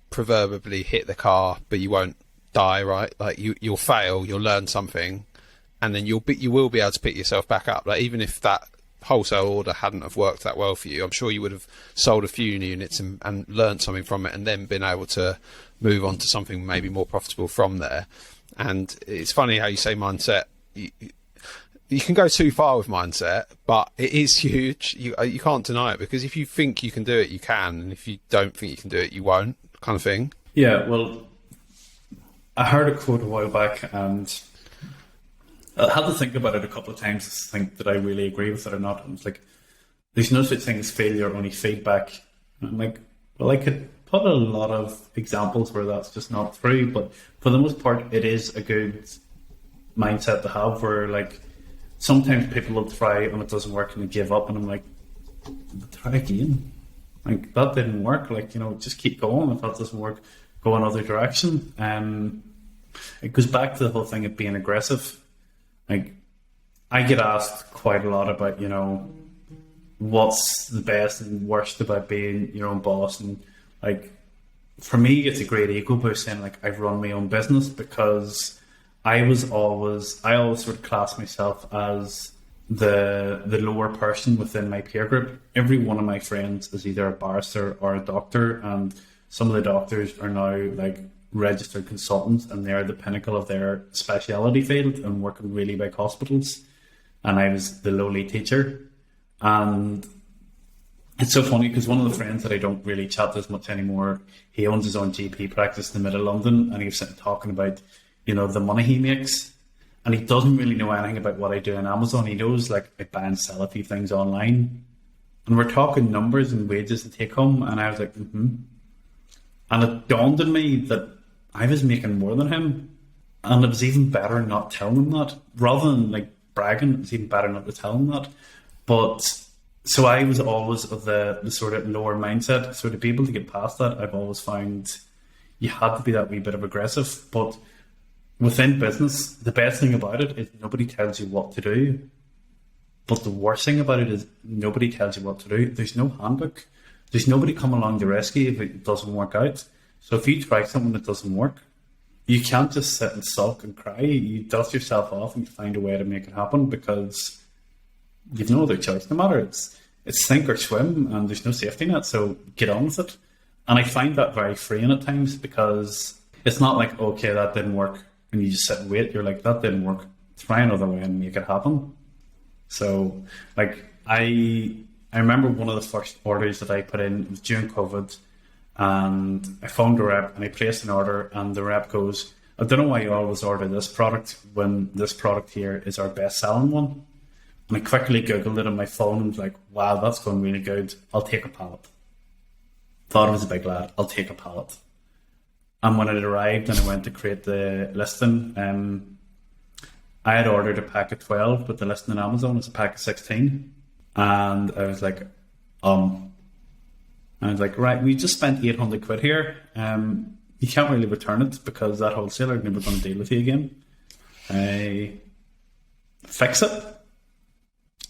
proverbially hit the car, but you won't die, right? Like you'll fail, you'll learn something, and then you will be able to pick yourself back up. Like, even if that wholesale order hadn't have worked that well for you, I'm sure you would have sold a few units and learned something from it, and then been able to move on to something maybe more profitable from there. And it's funny how you say mindset. You can go too far with mindset, but it is huge. You can't deny it, because if you think you can do it, you can, and if you don't think you can do it, you won't, kind of thing. Yeah, well, I heard a quote a while back, and I had to think about it a couple of times to think that I really agree with it or not. And it's like, there's no such thing as failure, only feedback. And I'm like, well, I could put a lot of examples where that's just not true, but for the most part, it is a good mindset to have, where like, sometimes people will try and it doesn't work and they give up, and I'm like, try again. Like, that didn't work. Like, just keep going. If that doesn't work, go another direction. It goes back to the whole thing of being aggressive. Like, I get asked quite a lot about, what's the best and worst about being your own boss. And, like, for me, it's a great ego boost saying, like, I've run my own business, because I always sort of class myself as the lower person within my peer group. Every one of my friends is either a barrister or a doctor, and some of the doctors are now like registered consultants, and they're the pinnacle of their speciality field and work in really big hospitals. And I was the lowly teacher. And it's so funny because one of the friends that I don't really chat as much anymore, he owns his own GP practice in the middle of London, and he was sitting talking about, the money he makes. And he doesn't really know anything about what I do on Amazon. He knows, like, I buy and sell a few things online. And we're talking numbers and wages and take home. And I was like, And it dawned on me that I was making more than him. And it was even better not telling him that. Rather than, like, bragging, it was even better not to tell him that. But so I was always of the sort of lower mindset. So to be able to get past that, I've always found you had to be that wee bit of aggressive. But within business, the best thing about it is nobody tells you what to do. But the worst thing about it is nobody tells you what to do. There's no handbook. There's nobody coming along to rescue if it doesn't work out. So if you try something that doesn't work, you can't just sit and sulk and cry. You dust yourself off and find a way to make it happen, because you've no other choice. No matter, it's sink or swim, and there's no safety net. So get on with it. And I find that very freeing at times, because it's not like, okay, that didn't work, and you just sit and wait. You're like, that didn't work. Try another way and make it happen. So, like, I remember one of the first orders that I put in was during COVID, and I phoned a rep and I placed an order, and the rep goes, I don't know why you always order this product when this product here is our best selling one. And I quickly Googled it on my phone and was like, wow, that's going really good. I'll take a pallet. Thought it was a big lad. I'll take a pallet. And when it arrived and I went to create the listing, I had ordered a pack of 12, but the listing on Amazon is a pack of 16. And I was like, right, we just spent 800 quid here. You can't really return it, because that wholesaler is never going to deal with you again. Fix it.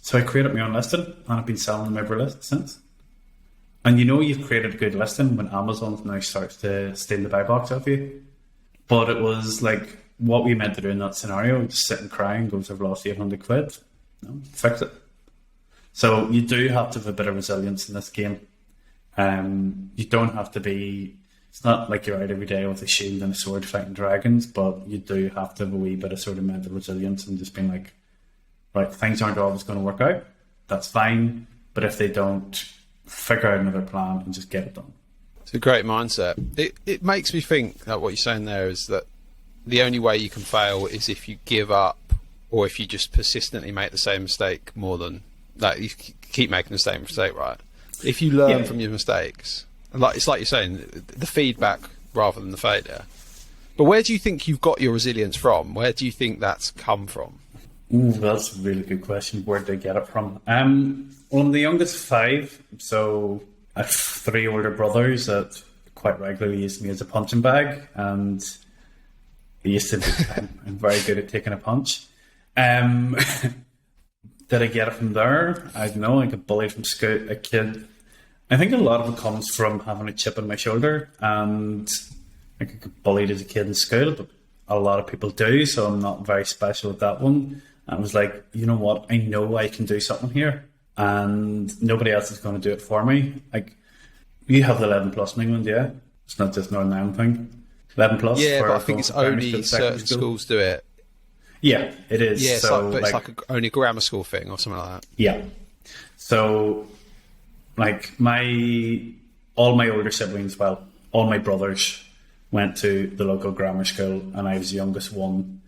So I created my own listing, and I've been selling them every list since. And you've created a good listing when Amazon now starts to steal the buy box off you. But it was like, what we meant to do in that scenario, just sit and cry and goes, I've lost 800 quid. No, fix it. So you do have to have a bit of resilience in this game. You don't have to be, it's not like you're out every day with a shield and a sword fighting dragons, but you do have to have a wee bit of sort of mental resilience and just being like, right, things aren't always going to work out. That's fine. But if they don't, figure out another plan and just get it done. It's a great mindset. It makes me think that what you're saying there is that the only way you can fail is if you give up, or if you just persistently make the same mistake more than that. You keep making the same mistake, right? If you learn from your mistakes, it's like you're saying, the feedback rather than the failure. But where do you think you've got your resilience from? Where do you think that's come from? Ooh, that's a really good question. Where did I get it from? Well, I'm the youngest of 5, so I have 3 older brothers that quite regularly use me as a punching bag, and they used to be, I'm very good at taking a punch. Did I get it from there? I don't know. I got bullied from school, a kid. I think a lot of it comes from having a chip on my shoulder, and I got bullied as a kid in school, but a lot of people do, so I'm not very special at that one. I was like, you know what? I know I can do something here, and nobody else is going to do it for me. Like, you have the 11 plus in England, yeah? It's not just Northern Ireland thing. 11 plus. Yeah, but I think it's only certain schools do it. Yeah, it is. Yeah, so, it's like only a grammar school thing or something like that. Yeah. So, like, all my older siblings, well, all my brothers went to the local grammar school, and I was the youngest one.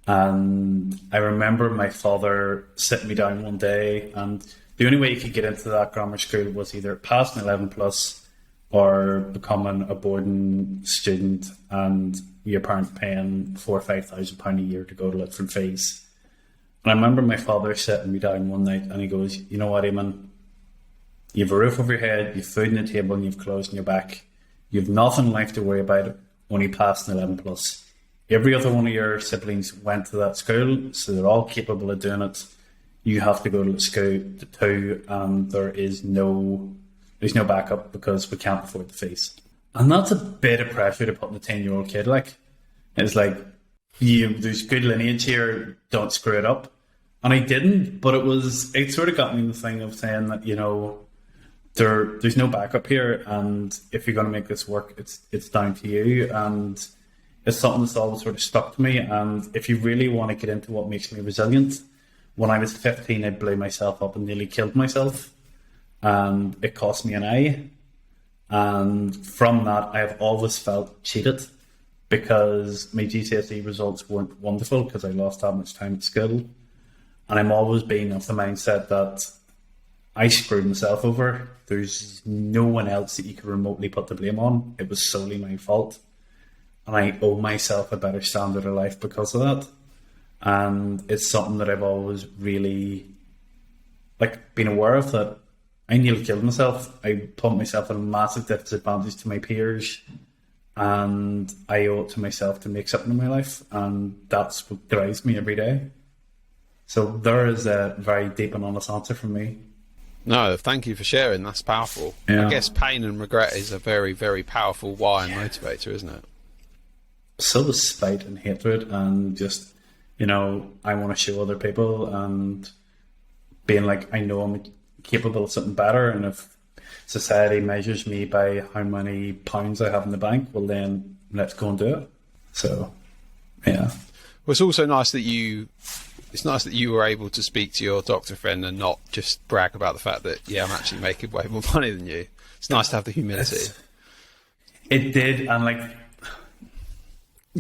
And I remember my father sitting me down one day, and the only way you could get into that grammar school was either passing 11 plus or becoming a boarding student, and your parents paying £4,000 or £5,000 a year to go to look for fees. And I remember my father sitting me down one night, and he goes, you know what, Eamonn, You have a roof over your head, you've food on the table, and you've clothes on your back. You've nothing in life to worry about, only passing 11 plus. Every other one of your siblings went to that school, so they're all capable of doing it. You have to go to the school too, and there's no backup because we can't afford the fees. And that's a bit of pressure to put on the 10-year-old kid. Like, it's like, there's good lineage here, don't screw it up. And I didn't, but it sort of got me in the thing of saying that, there's no backup here, and if you're going to make this work, it's down to you. And it's something that's always sort of stuck to me. And if you really want to get into what makes me resilient, when I was 15, I blew myself up and nearly killed myself, and it cost me an eye. And from that, I have always felt cheated because my GCSE results weren't wonderful because I lost that much time at school. And I'm always being of the mindset that I screwed myself over. There's no one else that you could remotely put the blame on. It was solely my fault. And I owe myself a better standard of life because of that. And it's something that I've always really been aware of, that I nearly killed myself. I put myself at a massive disadvantage to my peers, and I owe it to myself to make something in my life, and that's what drives me every day. So there is a very deep and honest answer from me. No, thank you for sharing. That's powerful. Yeah. I guess pain and regret is a very, very powerful why and motivator, isn't it? So is spite and hatred, and just, I want to show other people, and being like, I know I'm capable of something better, and if society measures me by how many pounds I have in the bank, well then let's go and do it. So, yeah. Well, it's also nice that you were able to speak to your doctor friend and not just brag about the fact that, I'm actually making way more money than you. It's nice to have the humility. It did, and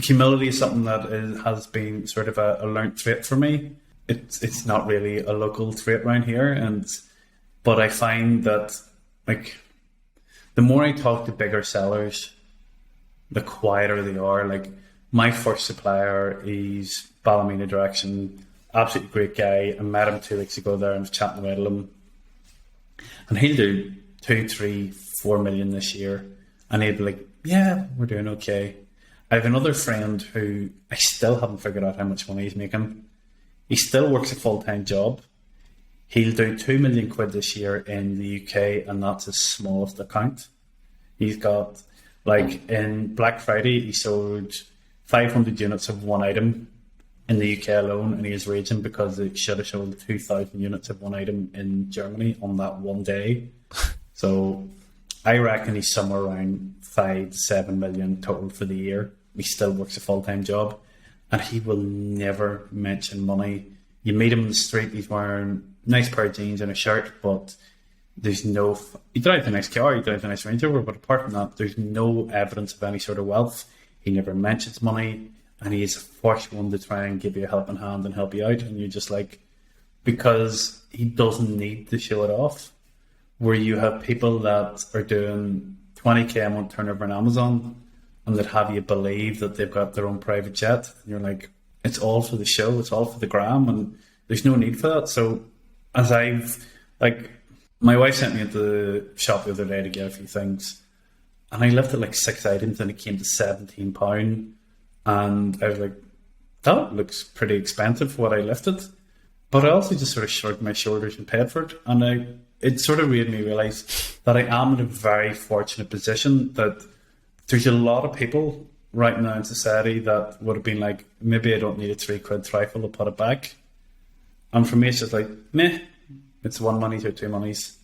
humility is something that has been sort of a learnt trait for me. It's not really a local trait around here, but I find that the more I talk to bigger sellers, the quieter they are. My first supplier is Ballymena Direction, absolutely great guy. I met him 2 weeks ago there and was chatting about him, and he'll do 2, 3, 4 million this year, and he'd be like, yeah, we're doing okay. I have another friend who I still haven't figured out how much money he's making. He still works a full-time job. He'll do 2 million quid this year in the UK, and that's his smallest account. He's got, in Black Friday, he sold 500 units of one item in the UK alone, and he is raging because it should have sold 2,000 units of one item in Germany on that one day. So I reckon he's somewhere around 5 to 7 million total for the year. He still works a full-time job, and he will never mention money. You meet him in the street, he's wearing a nice pair of jeans and a shirt, but there's no... He drives a nice car, he drives a nice Range Rover, but apart from that, there's no evidence of any sort of wealth. He never mentions money, and he's the first one to try and give you a helping hand and help you out, and you're just because he doesn't need to show it off. Where you have people that are doing 20k a month turnover on Amazon, and that have you believe that they've got their own private jet, and you're like, it's all for the show, it's all for the gram, and there's no need for that. So as my wife sent me into the shop the other day to get a few things, and I lifted 6 items, and it came to £17, and I was like, that looks pretty expensive for what I lifted. But I also just sort of shrugged my shoulders and paid for it, and it sort of made me realise that I am in a very fortunate position, that there's a lot of people right now in society that would have been like, maybe I don't need a £3 trifle to put it back. And for me, it's just meh, it's one money or two monies.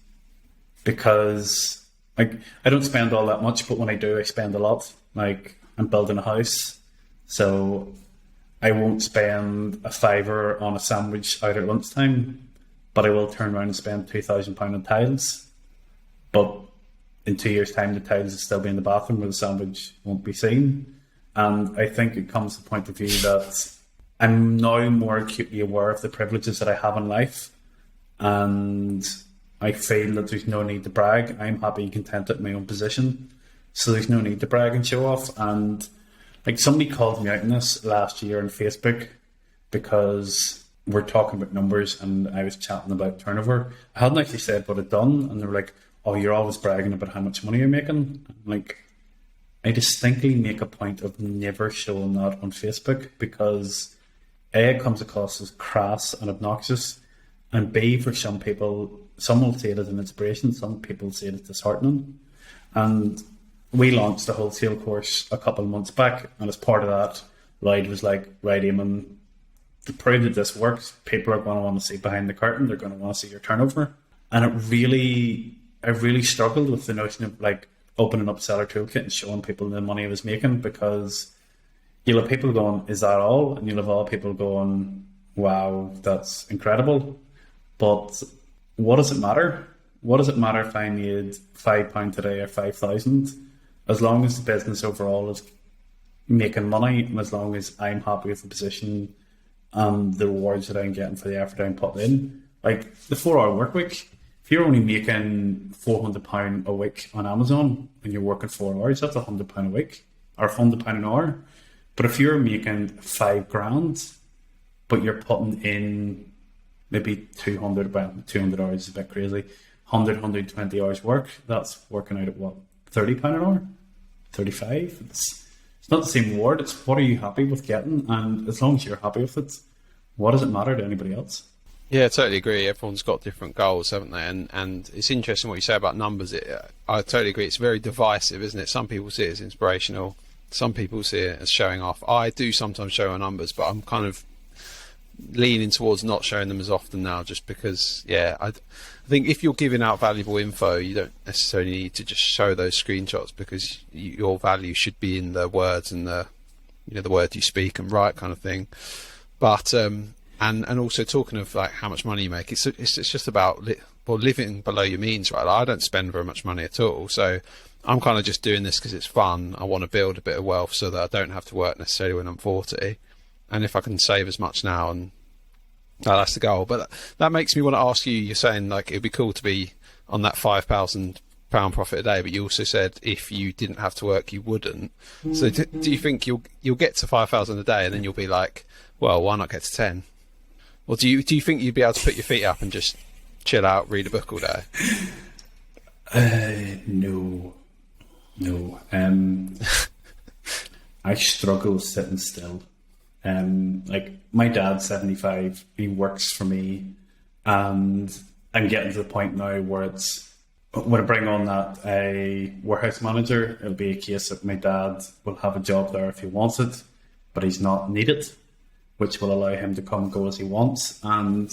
Because I don't spend all that much, but when I do, I spend a lot. I'm building a house, so I won't spend a fiver on a sandwich out at lunchtime, but I will turn around and spend £2,000 on tiles. But in 2 years' time, the tiles will still be in the bathroom where the sandwich won't be seen. And I think it comes to the point of view that I'm now more acutely aware of the privileges that I have in life. And I feel that there's no need to brag. I'm happy and content at my own position. So there's no need to brag and show off. And somebody called me out in this last year on Facebook because we're talking about numbers, and I was chatting about turnover. I hadn't actually said what I'd done, and they were like, "Oh, you're always bragging about how much money you're making." I'm like, I distinctly make a point of never showing that on Facebook because A, it comes across as crass and obnoxious, and B, for some people, some will see it as an inspiration, some people see it as disheartening. And we launched the Wholesale course a couple of months back, and as part of that, Lloyd was like, "Right, Eamonn, to prove that this works, people are going to want to see behind the curtain. They're going to want to see your turnover." And I really struggled with the notion of like opening up Seller Toolkit and showing people the money I was making, because you'll have people going, "Is that all?" And you'll have all people going, "Wow, that's incredible." But what does it matter? What does it matter if I made £5 today or 5,000? As long as the business overall is making money, and as long as I'm happy with the position and the rewards that I'm getting for the effort I'm putting in. Like the 4-hour work week, if you're only making £400 a week on Amazon and you're working 4 hours, that's £100 a week or £100 an hour. But if you're making £5,000, but you're putting in maybe 200 hours is a bit crazy, 120 hours work, that's working out at what, £30 an hour? 35? It's not the same reward. It's what are you happy with getting, and as long as you're happy with it, what does it matter to anybody else? Yeah, I totally agree. Everyone's got different goals, haven't they? And it's interesting what you say about numbers. I totally agree. It's very divisive, isn't it? Some people see it as inspirational. Some people see it as showing off. I do sometimes show our numbers, but I'm kind of leaning towards not showing them as often now, just because, I think if you're giving out valuable info, you don't necessarily need to just show those screenshots, because your value should be in the words and the words you speak and write, kind of thing. But and also talking of like how much money you make, it's just about living below your means, right? Like, I don't spend very much money at all, so I'm kind of just doing this because it's fun. I want to build a bit of wealth so that I don't have to work necessarily when I'm 40. And if I can save as much now, and that's the goal. But that makes me want to ask you, you're saying like it'd be cool to be on that £5,000 profit a day, but you also said if you didn't have to work, you wouldn't. So do you think you'll get to 5,000 a day and then you'll be like, well, why not get to 10? Or do you think you'd be able to put your feet up and just chill out, read a book all day? No. I struggle sitting still. Like my dad's 75, he works for me, and I'm getting to the point now where it's, when I bring on a warehouse manager, it'll be a case that my dad will have a job there if he wants it, but he's not needed, which will allow him to come and go as he wants. And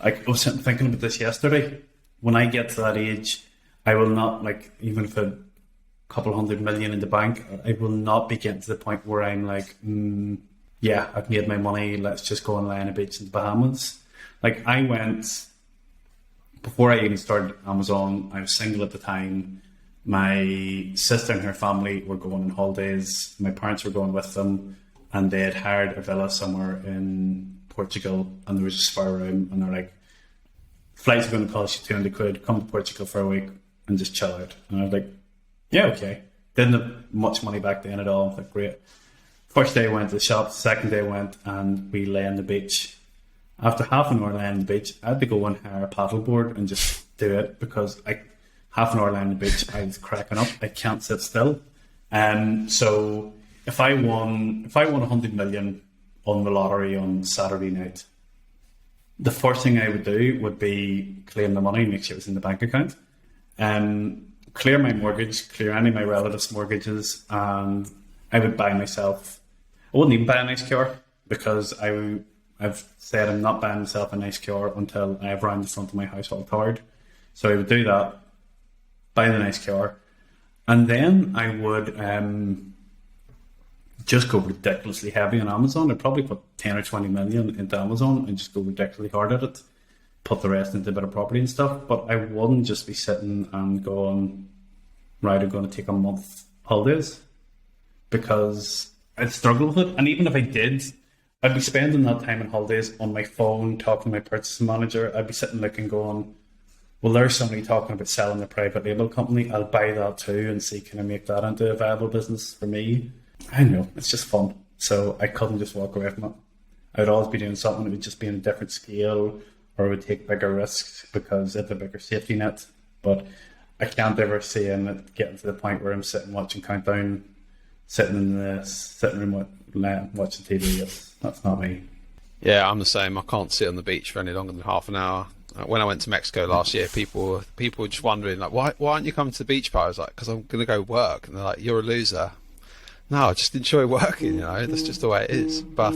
I was thinking about this yesterday. When I get to that age, I will not, like, even if a couple 100 million in the bank, I will not be getting to the point where I'm like, yeah, I've made my money, let's just go and lie on a beach in the Bahamas. Like, I went, before I even started Amazon, I was single at the time. My sister and her family were going on holidays. My parents were going with them, and they had hired a villa somewhere in Portugal, and there was a spare room, and they're like, flights are going to cost you 200 quid, come to Portugal for a week and just chill out. And I was like, yeah, okay. Didn't have much money back then at all. I was like, great. First day I went to the shop, second day I went and we lay on the beach. After half an hour laying on the beach, I had to go and hire a paddleboard and just do it, because half an hour laying on the beach, I was cracking up. I can't sit still. So if I won 100 million on the lottery on Saturday night, the first thing I would do would be claim the money, make sure it was in the bank account, clear my mortgage, clear any of my relatives' mortgages, and I would buy myself, I wouldn't even buy a nice car, because I've said I'm not buying myself a nice car until I have round the front of my house all tarred. So I would do that, buy the nice car, and then I would just go ridiculously heavy on Amazon. I'd probably put 10 or 20 million into Amazon and just go ridiculously hard at it, put the rest into a bit of property and stuff. But I wouldn't just be sitting and going, right, I'm going to take a month holidays, because I'd struggle with it. And even if I did, I'd be spending that time on holidays on my phone, talking to my purchasing manager. I'd be sitting looking, going, well, there's somebody talking about selling a private label company. I'll buy that too and see, can I make that into a viable business for me? I know, it's just fun. So I couldn't just walk away from it. I would always be doing something that would just be on a different scale, or would take bigger risks because it's a bigger safety net. But I can't ever see him getting to the point where I'm sitting watching Countdown, sitting in the sitting room watching TV. That's not me. Yeah, I'm the same. I can't sit on the beach for any longer than half an hour. When I went to Mexico last year, people were just wondering, like, why aren't you coming to the beach party? I was like, because I'm going to go work. And they're like, you're a loser. No, I just enjoy working, you know. That's just the way it is. But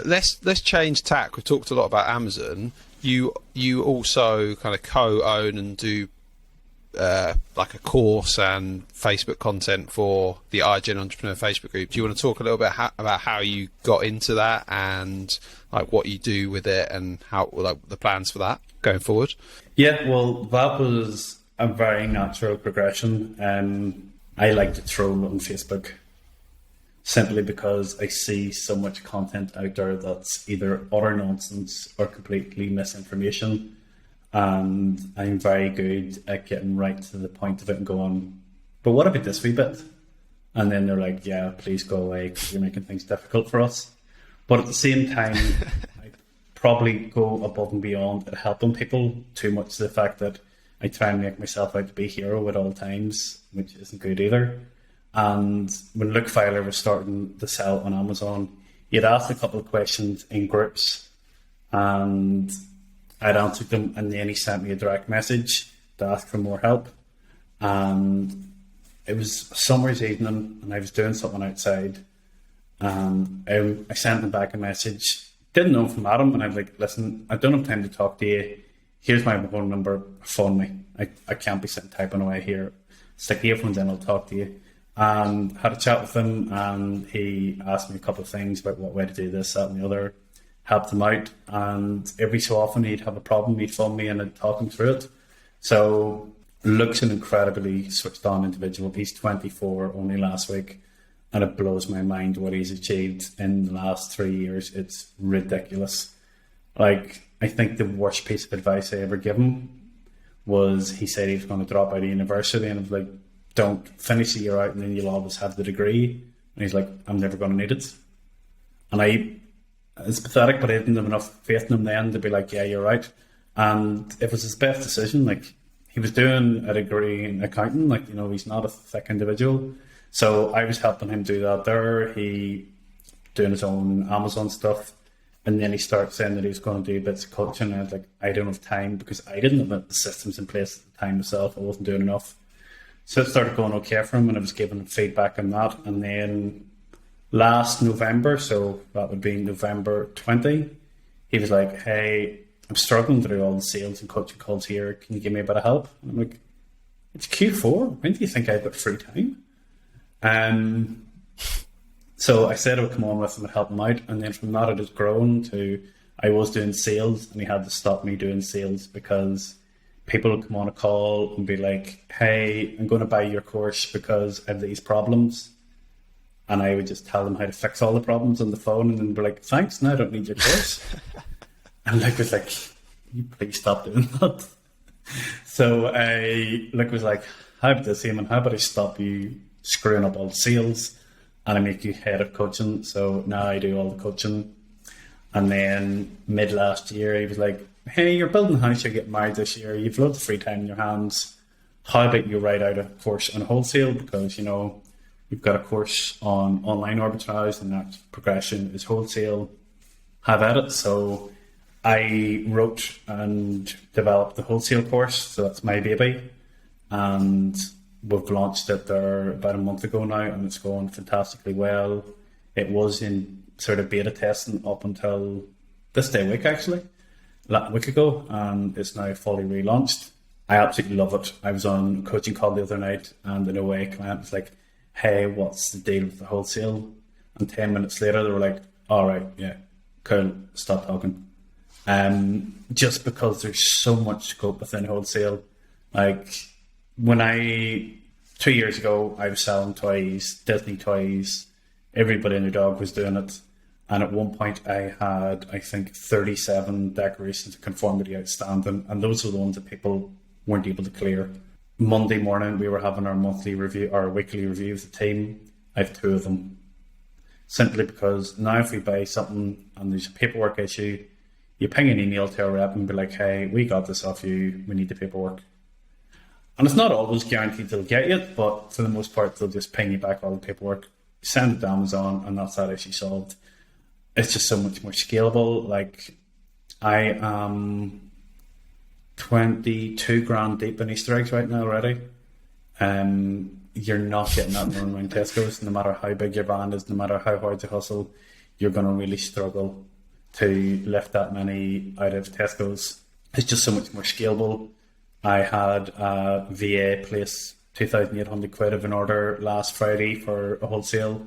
let's change tack. We've talked a lot about Amazon. You also kind of co-own and do like a course and Facebook content for the iGen Entrepreneur Facebook group. Do you want to talk a little bit about how you got into that and like what you do with it and how like the plans for that going forward? Yeah, well, that was a very natural progression. I like to troll on Facebook simply because I see so much content out there that's either utter nonsense or completely misinformation. And I'm very good at getting right to the point of it and going, but what about this wee bit? And then they're like, yeah, please go away because you're making things difficult for us. But at the same time, I probably go above and beyond at helping people too much to the fact that I try and make myself out to be a hero at all times, which isn't good either. And when Luke Filer was starting to sell on Amazon, he had asked a couple of questions in groups and I'd answered them, and then he sent me a direct message to ask for more help. And it was a summer's evening, and I was doing something outside. And I sent him back a message. Didn't know from Adam, and I was like, "Listen, I don't have time to talk to you. Here's my phone number. Phone me. I can't be sitting typing away here. Stick the earphones in. I'll talk to you." And had a chat with him, and he asked me a couple of things about what way to do this, that, and the other. Helped him out, and every so often he'd have a problem, he'd phone me and I'd talk him through it. So Luke's an incredibly switched on individual. He's 24 only last week, and it blows my mind what he's achieved in the last 3 years. It's ridiculous. Like, I think the worst piece of advice I ever gave him was he said he was going to drop out of university, and I was like, don't finish the year out and then you'll always have the degree. And he's like, I'm never going to need it. And it's pathetic, but I didn't have enough faith in him then to be like, yeah, you're right. And it was his best decision. Like, he was doing a degree in accounting, like, you know, he's not a thick individual. So I was helping him do that there. He doing his own Amazon stuff. And then he started saying that he was going to do bits of coaching. And I was like, I don't have time because I didn't have the systems in place at the time myself. I wasn't doing enough. So it started going okay for him, and I was giving him feedback on that. And then last November, so that would be November 20, he was like, hey, I'm struggling to do all the sales and coaching calls here. Can you give me a bit of help? And I'm like, it's Q4. When do you think I've got free time? So I said I would come on with him and help him out. And then from that, it has grown to I was doing sales, and he had to stop me doing sales because people would come on a call and be like, hey, I'm going to buy your course because I have these problems. And I would just tell them how to fix all the problems on the phone, and then be like, thanks, no, I don't need your course. And Luke was like, you please stop doing that. So Luke was like, how about this, Eamonn? How about I stop you screwing up all the sales and I make you head of coaching? So now I do all the coaching. And then mid last year, he was like, hey, you're building a house, you're getting married this year, you've loads of free time in your hands. How about you write out a course on Wholesale? Because, you know, we've got a course on online arbitrage, and that progression is Wholesale. Have at it. So I wrote and developed the Wholesale course. So that's my baby. And we've launched it there about a month ago now, and it's going fantastically well. It was in sort of beta testing up until this day week, actually, a week ago, and it's now fully relaunched. I absolutely love it. I was on a coaching call the other night, and in a way, a client was like, hey, what's the deal with the Wholesale? And 10 minutes later, they were like, all right, yeah, cool, stop talking. Just because there's so much scope within Wholesale. Like, when 2 years ago, I was selling toys, Disney toys, everybody and their dog was doing it. And at one point, I had, I think, 37 declarations of conformity outstanding. And those were the ones that people weren't able to clear. Monday morning, we were having our monthly review, our weekly review of the team. I have 2 of them. simply because now if we buy something and there's a paperwork issue, you ping an email to a rep and be like, hey, we got this off you, we need the paperwork. And it's not always guaranteed they'll get it, but for the most part, they'll just ping you back all the paperwork, send it to Amazon, and that's that issue solved. It's just so much more scalable. Like, I am 22 grand deep in Easter eggs right now already. You're not getting that running around Tesco's, no matter how big your brand is, no matter how hard you hustle, you're going to really struggle to lift that many out of Tesco's. It's just so much more scalable. I had a VA place 2,800 quid of an order last Friday for a wholesale.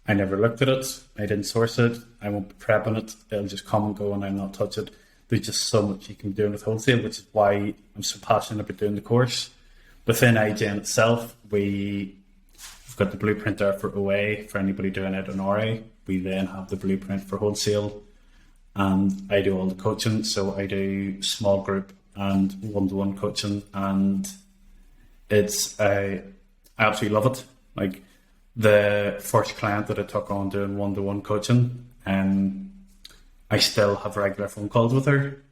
I never looked at it. I didn't source it. I won't be prepping it. It'll just come and go and I'll not touch it. There's just so much you can do with wholesale, which is why I'm so passionate about doing the course. Within IGN itself, we've got the blueprint there for OA, for anybody doing it in RA. We then have the blueprint for wholesale, and I do all the coaching. So I do small group and one-to-one coaching, and I absolutely love it. Like, the first client that I took on doing one-to-one coaching, I still have regular phone calls with her.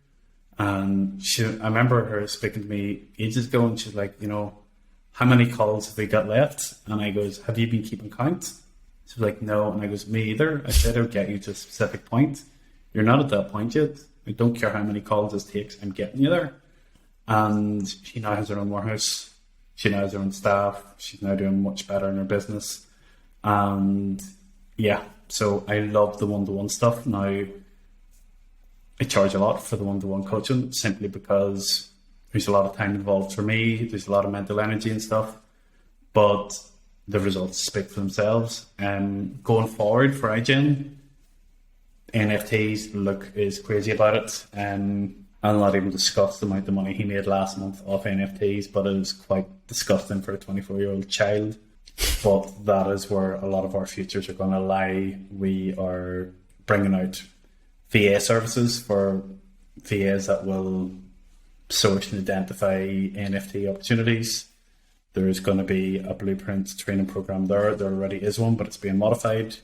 And I remember her speaking to me ages ago, and she's like, how many calls have we got left? And I goes, have you been keeping count? She's like, no. And I goes, me either. I said, I'll get you to a specific point. You're not at that point yet. I don't care how many calls this takes. I'm getting you there. And she now has her own warehouse. She now has her own staff. She's now doing much better in her business. And yeah, so I love the one-to-one stuff. Now, I charge a lot for the one-to-one coaching simply because there's a lot of time involved for me. There's a lot of mental energy and stuff, but the results speak for themselves. Going forward for IGN, NFTs, Luke is crazy about it. I'll not even discuss the amount of money he made last month off NFTs, but it was quite disgusting for a 24-year-old child. But that is where a lot of our futures are going to lie. We are bringing out VA services for VAs that will source and identify NFT opportunities. There's going to be a blueprint training program there. There already is one, but it's being modified.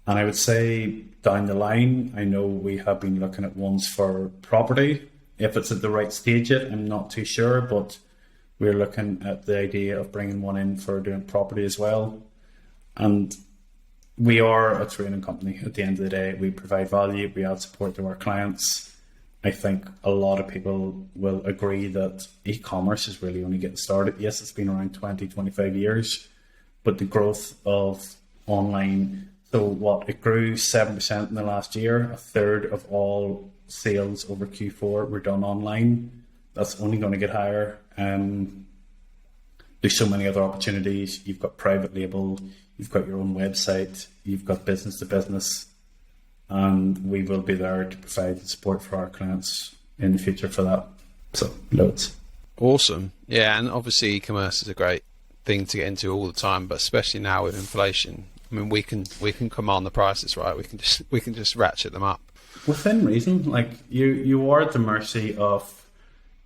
And I would say down the line, I know we have been looking at ones for property. If it's at the right stage yet, I'm not too sure, but we're looking at the idea of bringing one in for doing property as well. And we are a training company. At the end of the day, we provide value, we add support to our clients. I think a lot of people will agree that e-commerce is really only getting started. Yes, it's been around 20, 25 years, but the growth of online, it grew 7% in the last year. A third of all sales over Q4 were done online. That's only going to get higher. There's so many other opportunities. You've got private label, you've got your own website, you've got business to business, and we will be there to provide support for our clients in the future for that. So, loads. Awesome. Yeah, and obviously e-commerce is a great thing to get into all the time, but especially now with inflation. I mean, we can command the prices, right? We can just ratchet them up within reason. Like, you are at the mercy of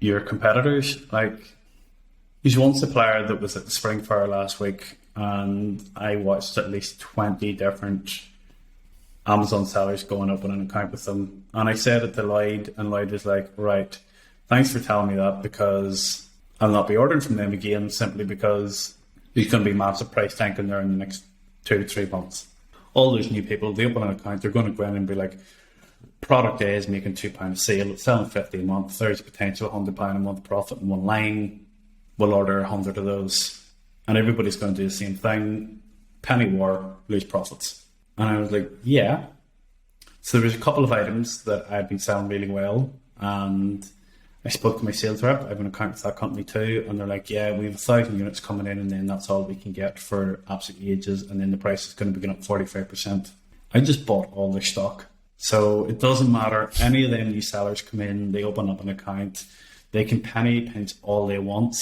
your competitors. Like, there's one supplier that was at the Spring Fair last week, and I watched at least 20 different Amazon sellers going up on an account with them. And I said it to Lloyd, and Lloyd was like, right, thanks for telling me that, because I'll not be ordering from them again, simply because there's going to be massive price tanking there in the next 2 to 3 months. All those new people, they open an account, they're going to go in and be like, product A is making £2 a sale, it's selling 50 a month, there's a potential £100 a month profit in one line, we'll order 100 of those. And everybody's going to do the same thing, penny war, lose profits. And I was like, yeah. So there was a couple of items that I'd been selling really well, and I spoke to my sales rep. I have an account with that company too, and they're like, yeah, we have 1,000 units coming in, and then that's all we can get for absolute ages, and then the price is going to be going up 45%. I just bought all their stock. So it doesn't matter. Any of them new sellers come in, they open up an account, they can penny pinch all they want.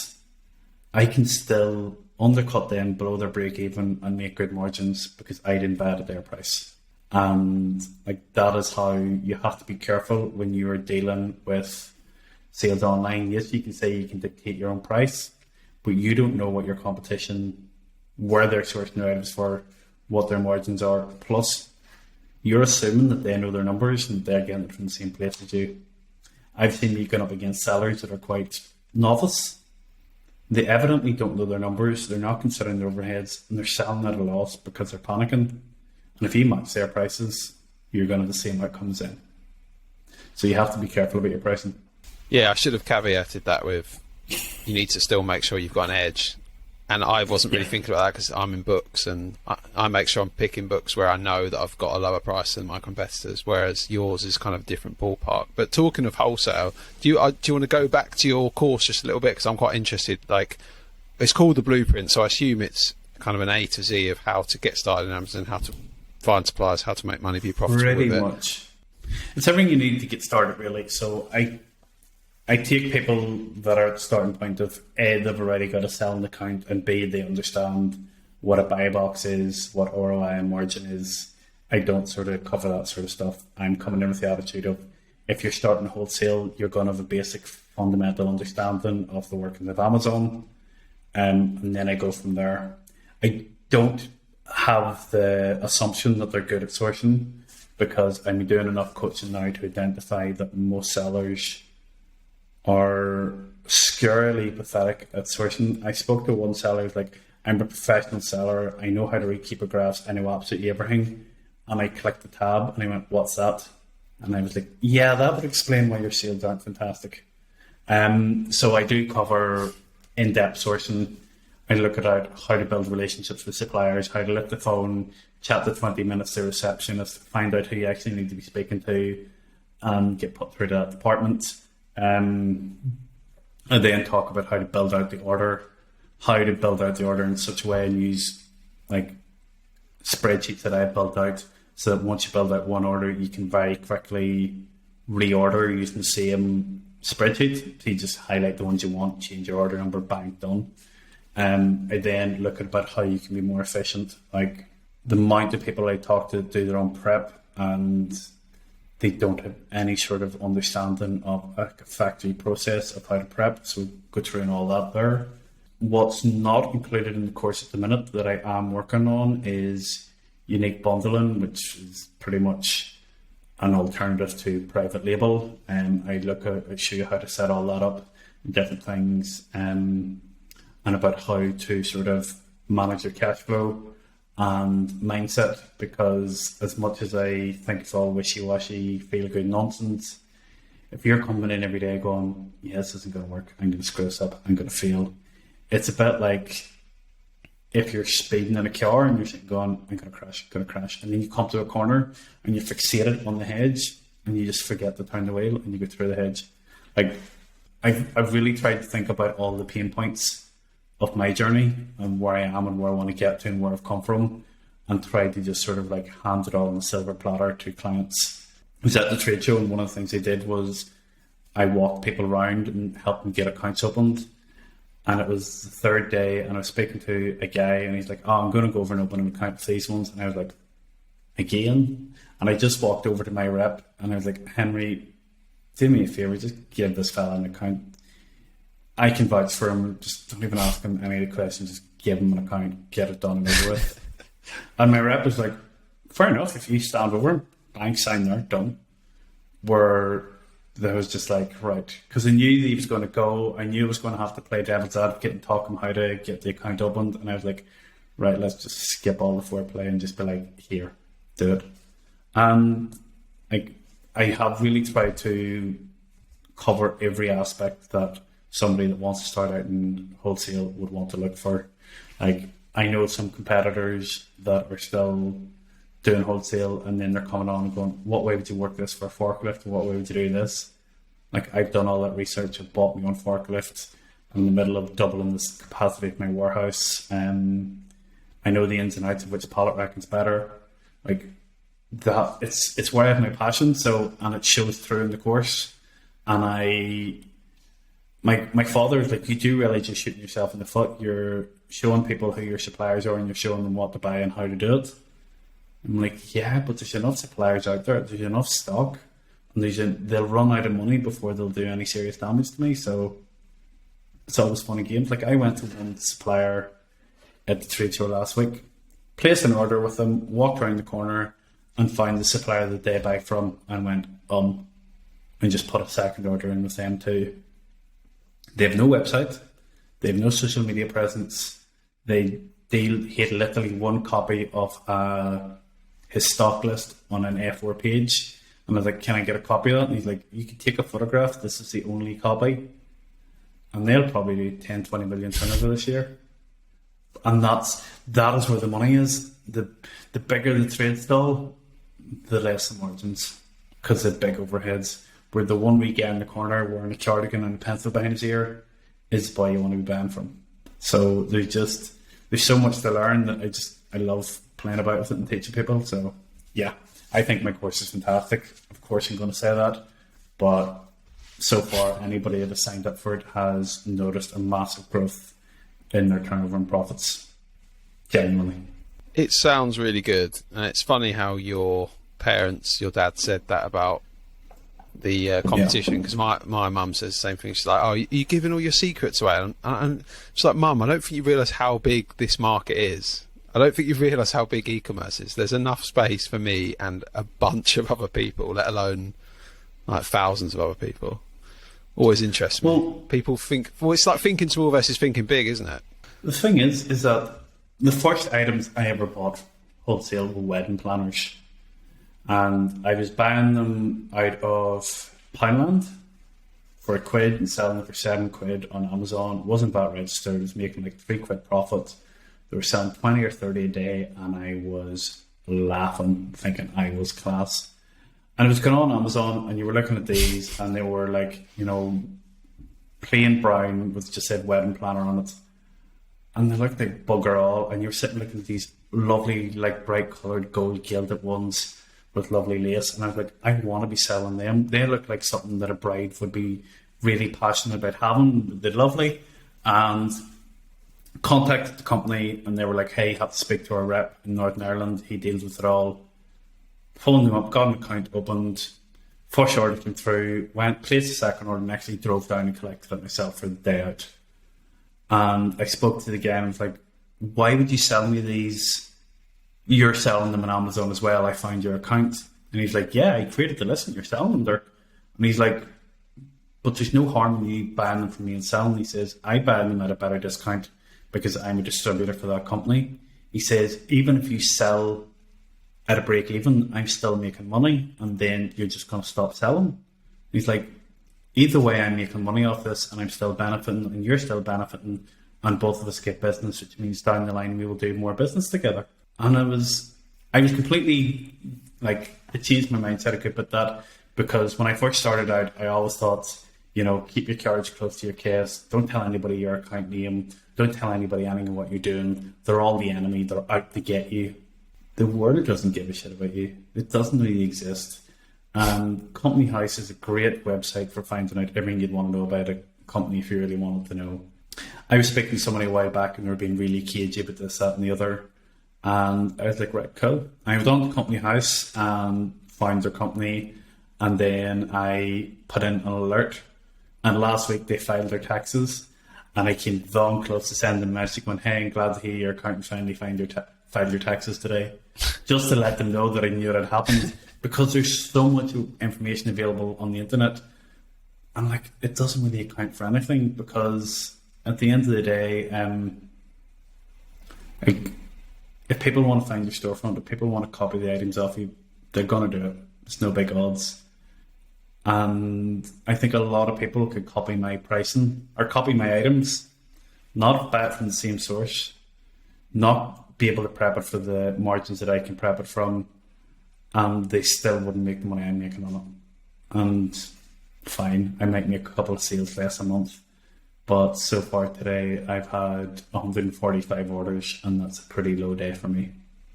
I can still undercut them below their break even and make good margins because I didn't buy it at their price. And like, that is how you have to be careful when you are dealing with sales online. Yes, you can say you can dictate your own price, but you don't know what your competition, where they're sourcing their items for, what their margins are. Plus, you're assuming that they know their numbers and they're getting it from the same place as you. I've seen you going up against sellers that are quite novice. They evidently don't know their numbers, they're not considering their overheads, and they're selling at a loss because they're panicking. And if you match their prices, you're going to have the same outcomes in. So you have to be careful about your pricing. Yeah, I should have caveated that with, you need to still make sure you've got an edge. And I wasn't really thinking about that because I'm in books, and I make sure I'm picking books where I know that I've got a lower price than my competitors, whereas yours is kind of a different ballpark. But talking of wholesale, do you want to go back to your course just a little bit? Because I'm quite interested. Like, it's called The Blueprint, so I assume it's kind of an A to Z of how to get started in Amazon, how to find suppliers, how to make money, be profitable Pretty with it. much. It's everything you need to get started, really. So I take people that are at the starting point of A, they've already got a selling account, and B, they understand what a buy box is, what ROI and margin is. I don't sort of cover that sort of stuff. I'm coming in with the attitude of, if you're starting wholesale, you're going to have a basic fundamental understanding of the workings of Amazon. And then I go from there. I don't have the assumption that they're good at sourcing, because I'm doing enough coaching now to identify that most sellers are scarily pathetic at sourcing. I spoke to one seller who's like, I'm a professional seller, I know how to read keeper graphs, I know absolutely everything. And I clicked the tab and I went, what's that? And I was like, yeah, that would explain why your sales aren't fantastic. So I do cover in-depth sourcing. I look at how to build relationships with suppliers, how to lift the phone, chat the 20 minutes to receptionist, find out who you actually need to be speaking to, and get put through that department. And then talk about how to build out the order, in such a way, and use like spreadsheets that I've built out, so that once you build out one order, you can very quickly reorder using the same spreadsheet. So you just highlight the ones you want, change your order number, bang, done. I then look at about how you can be more efficient. Like, the amount of people I talk to do their own prep, and they don't have any sort of understanding of a factory process of how to prep. So go through and all that there. What's not included in the course at the minute that I am working on is unique bundling, which is pretty much an alternative to private label. I show you how to set all that up, different things, and about how to sort of manage your cash flow and mindset, because as much as I think it's all wishy-washy, feel-good nonsense, if you're coming in every day going, yeah, this isn't going to work, I'm going to screw this up, I'm going to fail, it's a bit like if you're speeding in a car and you're going, I'm going to crash, and then you come to a corner and you're fixated on the hedge and you just forget to turn the wheel and you go through the hedge. Like, I've really tried to think about all the pain points of my journey and where I am and where I want to get to and where I've come from, and try to just sort of like hand it all on a silver platter to clients. I was at the trade show, and one of the things I did was I walked people around and helped them get accounts opened. And it was the third day, and I was speaking to a guy, and he's like, oh, I'm going to go over and open an account for these ones. And I was like, again? And I just walked over to my rep and I was like, Henry, do me a favor, just give this fella an account. I can vouch for him, just don't even ask him any of the questions, just give him an account, get it done and over with. And my rep was like, fair enough, if you stand over him, bang, sign there, done. Where there was just like, right, because I knew that he was going to go, I knew I was going to have to play devil's advocate and talk him how to get the account opened, and I was like, right, let's just skip all the foreplay and just be like, here, do it. And I have really tried to cover every aspect that somebody that wants to start out in wholesale would want to look for. Like, I know some competitors that are still doing wholesale, and then they're coming on and going, what way would you work this for a forklift? What way would you do this? Like, I've done all that research. I've bought my own forklift. I'm in the middle of doubling this capacity of my warehouse. I know the ins and outs of which pallet racking's better. Like, that, it's where I have my passion. So, and it shows through in the course. And my father is like, you do really just shooting yourself in the foot. You're showing people who your suppliers are, and you're showing them what to buy and how to do it. I'm like, yeah, but there's enough suppliers out there. There's enough stock, and they'll run out of money before they'll do any serious damage to me. So it's always fun and games. Like, I went to one supplier at the trade show last week, placed an order with them, walked around the corner and found the supplier that they buy from and went, and just put a second order in with them too. They have no website. They have no social media presence. He had literally one copy of his stock list on an A4 page. And I was like, can I get a copy of that? And he's like, you can take a photograph. This is the only copy. And they'll probably do 10, 20 million turnover this year. And that is where the money is. The bigger the trade stall, the less the margins, because they're big overheads. Where the one wee guy in the corner wearing a cardigan and a pencil behind his ear is the boy you want to be buying from. So there's so much to learn that I love playing about with it and teaching people. So yeah, I think my course is fantastic. Of course I'm going to say that, but so far anybody that has signed up for it has noticed a massive growth in their turnover and profits. Genuinely. It sounds really good, and it's funny how your dad said that about the competition, because my mum says the same thing. She's like, "Oh, you're giving all your secrets away," and she's like, "Mum, I don't think you realise how big this market is. I don't think you realise how big e-commerce is. There's enough space for me and a bunch of other people, let alone like thousands of other people." Always interests me. Well, people think, it's like thinking small versus thinking big, isn't it? The thing is that the first items I ever bought wholesale were wedding planners. And I was buying them out of Poundland for £1 and selling them for £7 on Amazon. It wasn't VAT registered. I was making like £3 profit. They were selling 20 or 30 a day, and I was laughing, thinking I was class. And it was going on Amazon, and you were looking at these, and they were like, plain brown with just said wedding planner on it. And they looked like bugger all, and you were sitting looking at these lovely, like bright coloured gold gilded ones with lovely lace, and I was like, I want to be selling them. They look like something that a bride would be really passionate about having. They're lovely. And contacted the company, and they were like, hey, you have to speak to our rep in Northern Ireland. He deals with it all. Phoned them up, got an account opened. First order came through, placed a second order, and actually drove down and collected it myself for the day out. And I spoke to the guy and was like, why would you sell me these? You're selling them on Amazon as well. I found your account. And he's like, yeah, I created the list and you're selling them there. And he's like, but there's no harm in you buying them from me and selling them. He says, I buy them at a better discount because I'm a distributor for that company. He says, even if you sell at a break even, I'm still making money, and then you're just going to stop selling. He's like, either way, I'm making money off this, and I'm still benefiting, and you're still benefiting, and both of us get business, which means down the line we will do more business together. And I was completely like, it changed my mindset a bit that, because when I first started out, I always thought, keep your cards close to your chest. Don't tell anybody your account name. Don't tell anybody anything what you're doing. They're all the enemy. They're out to get you. The world doesn't give a shit about you. It doesn't really exist. Company House is a great website for finding out everything you'd want to know about a company if you really wanted to know. I was speaking to somebody a while back, and they were being really cagey about this, that, and the other. And I was like, right, cool. I went on to Company House and found their company, and then I put in an alert. And last week they filed their taxes, and I came down close to sending them a message going, hey, I'm glad to hear your accountant finally filed your taxes today, just to let them know that I knew it had happened, because there's so much information available on the internet. I'm like, it doesn't really account for anything, because at the end of the day, if people want to find your storefront, if people want to copy the items off you, they're going to do it. It's no big odds. And I think a lot of people could copy my pricing or copy my items, not buy it from the same source, not be able to prep it for the margins that I can prep it from, and they still wouldn't make the money I'm making on it. And fine, I might make a couple of sales less a month, but so far today I've had 145 orders, and that's a pretty low day for me.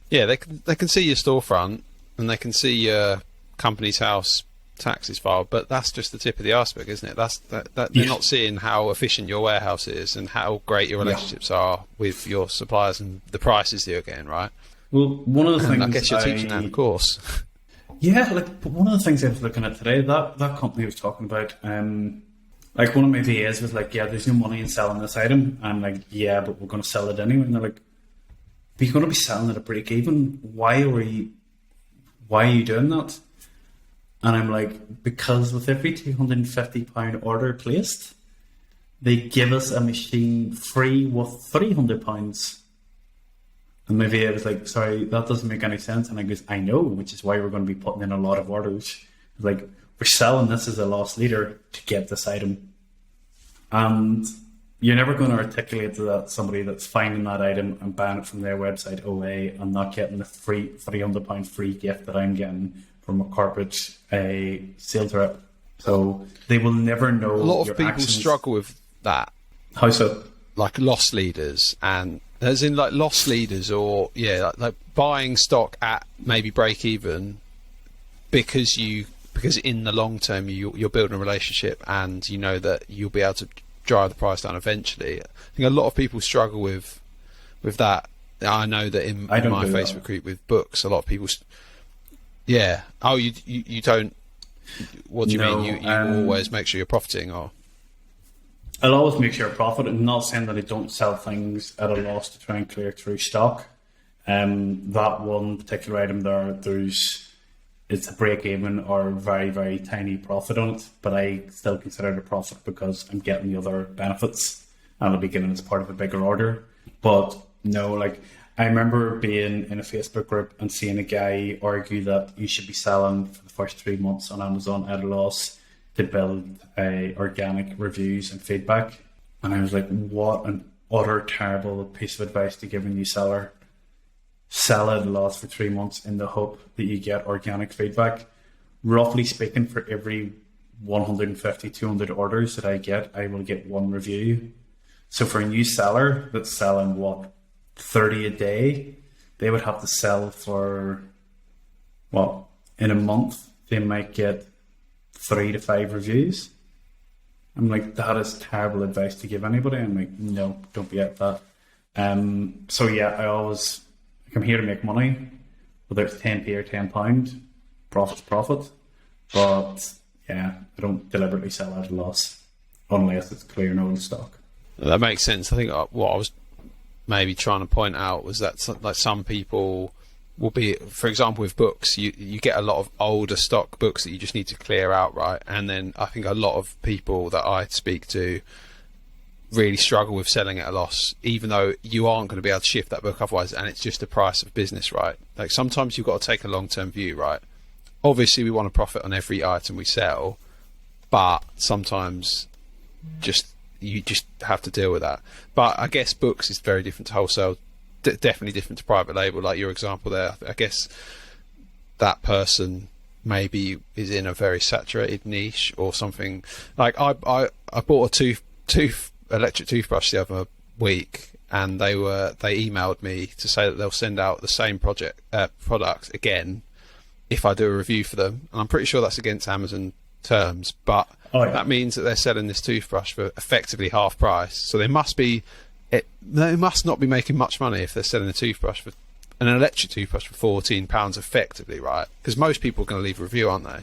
Yeah, they can see your storefront, and they can see your company's house taxes filed, but that's just the tip of the iceberg, isn't it? They're not seeing how efficient your warehouse is and how great your relationships are with your suppliers and the prices that you're getting, right? Well, one of the things I guess you're teaching that in the course. Yeah, but one of the things I was looking at today, that company I was talking about, like one of my VAs was like, yeah, there's no money in selling this item. I'm like, yeah, but we're going to sell it anyway. And they're like, but you're going to be selling at a break even. Why are you doing that? And I'm like, because with every £250 order placed, they give us a machine free with £300. And my VA was like, sorry, that doesn't make any sense. And I goes, I know, which is why we're going to be putting in a lot of orders. Like, we're selling this as a loss leader to get this item. And you're never going to articulate to that somebody that's finding that item and buying it from their website away and not getting the free £300 free gift that I'm getting from a corporate sales rep. So they will never know. A lot of people struggle with that. How so? Like loss leaders, and as in like loss leaders, or like buying stock at maybe break even because in the long term you're building a relationship and you know that you'll be able to drive the price down eventually. I think a lot of people struggle with that. I know that in my Facebook group with books, a lot of people. Yeah. Oh, you don't. What do you mean? You always make sure you're profiting, or? I'll always make sure I profit. I'm not saying that I don't sell things at a loss to try and clear through stock. That one particular item it's a break even or very, very tiny profit on it, but I still consider it a profit because I'm getting the other benefits and I'll be getting it as part of a bigger order. But no, like I remember being in a Facebook group and seeing a guy argue that you should be selling for the first 3 months on Amazon at a loss to build organic reviews and feedback. And I was like, what an utter terrible piece of advice to give a new seller. Sell at a loss for 3 months in the hope that you get organic feedback. Roughly speaking, for every 150, 200 orders that I get, I will get one review. So for a new seller that's selling, 30 a day, they would have to sell for, in a month, they might get 3 to 5 reviews. I'm like, that is terrible advice to give anybody. I'm like, no, don't be at that. So yeah, I'm here to make money, whether it's 10p or £10, profit's profit. But yeah, I don't deliberately sell at a loss unless it's clear and old stock. That makes sense. I think what I was maybe trying to point out was that like some people will be, for example, with books, you get a lot of older stock books that you just need to clear out, right? And then I think a lot of people that I speak to really struggle with selling at a loss, even though you aren't going to be able to shift that book otherwise, and it's just the price of business, right? Like sometimes you've got to take a long-term view, right? Obviously we want to profit on every item we sell, but sometimes you just have to deal with that. But I guess books is very different to wholesale, definitely different to private label, like your example there. I guess that person maybe is in a very saturated niche or something. Like I bought a electric toothbrush the other week, and they emailed me to say that they'll send out the same product again if I do a review for them. And I'm pretty sure that's against Amazon terms, but that means that they're selling this toothbrush for effectively half price. So they must not be making much money if they're selling an electric toothbrush for £14 effectively, right? Because most people are going to leave a review, aren't they?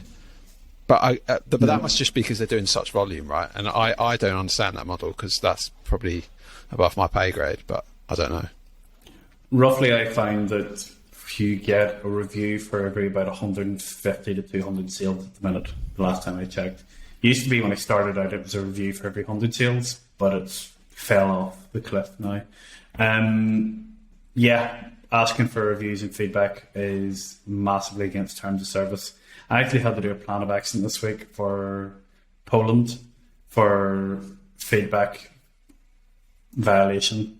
But that must just be because they're doing such volume, right? And I don't understand that model because that's probably above my pay grade, but I don't know. Roughly, I find that you get a review for every about 150 to 200 sales at the minute, the last time I checked. It used to be when I started out, it was a review for every 100 sales, but it's fell off the cliff now. Asking for reviews and feedback is massively against terms of service. I actually had to do a plan of action this week for Poland for feedback violation,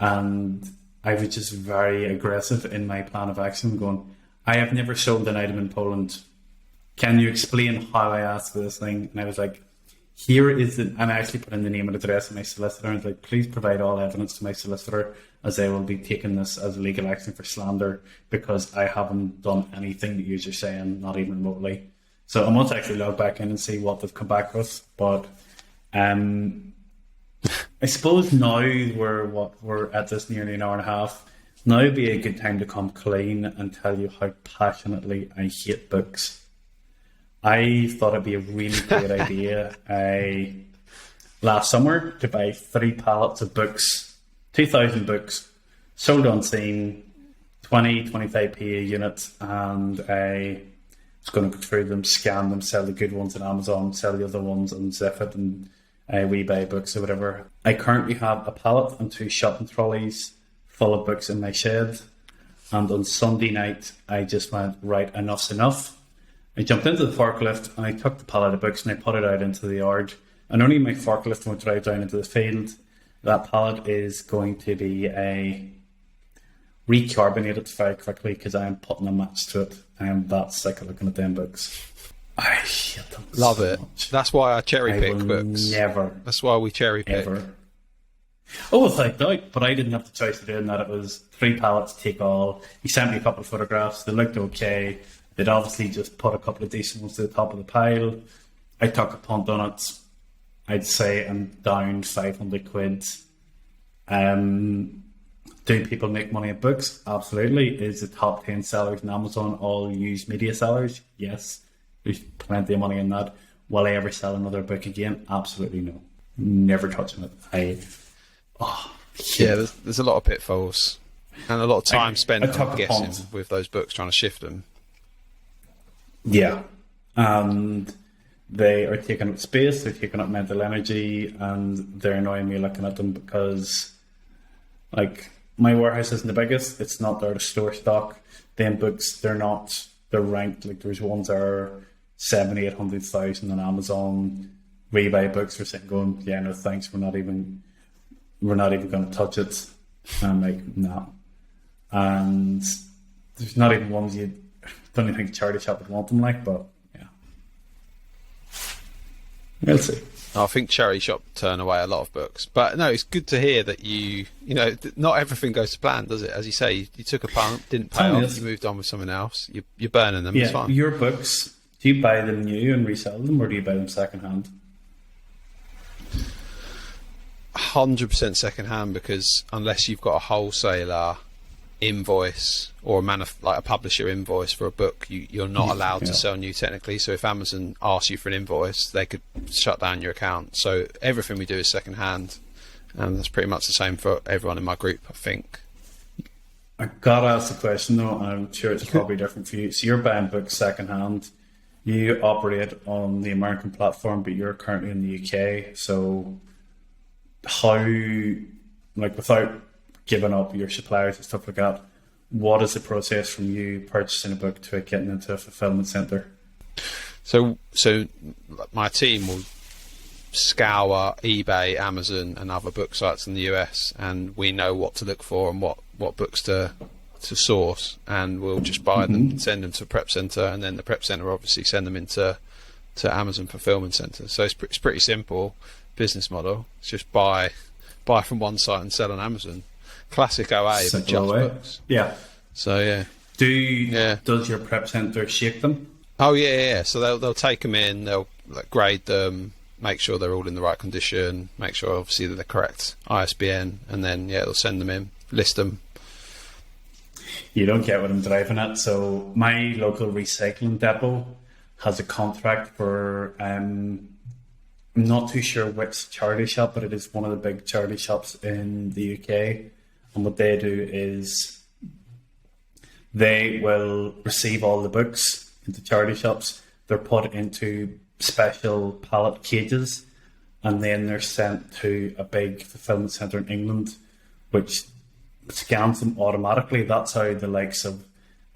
and I was just very aggressive in my plan of action, going, I have never sold an item in Poland. Can you explain how I asked for this thing? And I was like, and I actually put in the name and address of my solicitor, and I was like, please provide all evidence to my solicitor, as I will be taking this as legal action for slander because I haven't done anything that you're saying, not even remotely. So I must actually log back in and see what they've come back with. But I suppose now we're at this nearly an hour and a half. Now would be a good time to come clean and tell you how passionately I hate books. I thought it'd be a really great idea last summer to buy 3 pallets of books, 2,000 books, sold on scene, 25p a unit, and I was going to go through them, scan them, sell the good ones on Amazon, sell the other ones on Zip It and WeBuy Books or whatever. I currently have a pallet and 2 shopping trolleys full of books in my shed. And on Sunday night, I just went, right, enough's enough. I jumped into the forklift and I took the pallet of books and I put it out into the yard. And only my forklift won't drive down into the field. That pallet is going to be recarbonated very quickly because I am putting a match to it. I am that sick of looking at them books. I hate them. Love so it. much. That's why I cherry pick books. Never. That's why we cherry pick. Ever. Oh, without doubt, but I didn't have the choice of doing that. It was 3 pallets, take all. He sent me a couple of photographs. They looked okay. They'd obviously just put a couple of decent ones to the top of the pile. I took a punt on it. I'd say I'm down 500 quid. Do people make money at books? Absolutely. Is the top 10 sellers on Amazon all used media sellers? Yes. There's plenty of money in that. Will I ever sell another book again? Absolutely no. Never touching it. Yeah, there's a lot of pitfalls and a lot of time spent, took I'm a guessing, punt. with those books trying to shift them. Yeah. And they are taking up space, they're taking up mental energy, and they're annoying me looking at them because, like, my warehouse isn't the biggest. It's not there to store stock. Them books, they're ranked. Like, there's ones that are 70, 800,000 on Amazon. WeBuy Books are sitting going, yeah, no thanks, we're not even going to touch it. And I'm like, no. And there's not even ones you don't even think a charity shop would want them like, but yeah. We'll see. I think charity shop turn away a lot of books, but no, it's good to hear that not everything goes to plan, does it? As you say, you took a punt, didn't pay off, you moved on with something else. You're burning them. Yeah, it's fine. your books, do you buy them new and resell them, or do you buy them second hand? 100% second hand, because unless you've got a wholesaler invoice or like a publisher invoice for a book, you're not allowed to sell new technically. So if Amazon asks you for an invoice, they could shut down your account. So everything we do is second hand, and that's pretty much the same for everyone in my group, I think. I gotta ask the question though, and I'm sure it's probably different for you. So you're buying books second hand. You operate on the American platform, but you're currently in the UK. So how, like, without giving up your suppliers and stuff like that, what is the process from you purchasing a book to it getting into a fulfillment centre? So my team will scour eBay, Amazon and other book sites in the US, and we know what to look for and what books to source, and we'll just buy them and send them to a prep centre, and then the prep centre obviously send them into Amazon fulfillment centres. So it's pretty simple business model. It's just buy from one site and sell on Amazon. Classic OA, but just books. Yeah. So yeah. Does your prep centre shake them? Oh yeah. So they'll take them in, they'll grade them, make sure they're all in the right condition, make sure obviously that they're correct ISBN, and then they'll send them in, list them. You don't get what I'm driving at. So my local recycling depot has a contract for I'm not too sure which charity shop, but it is one of the big charity shops in the UK. And what they do is they will receive all the books into charity shops. They're put into special pallet cages, and then they're sent to a big fulfillment centre in England, which scans them automatically. That's how the likes of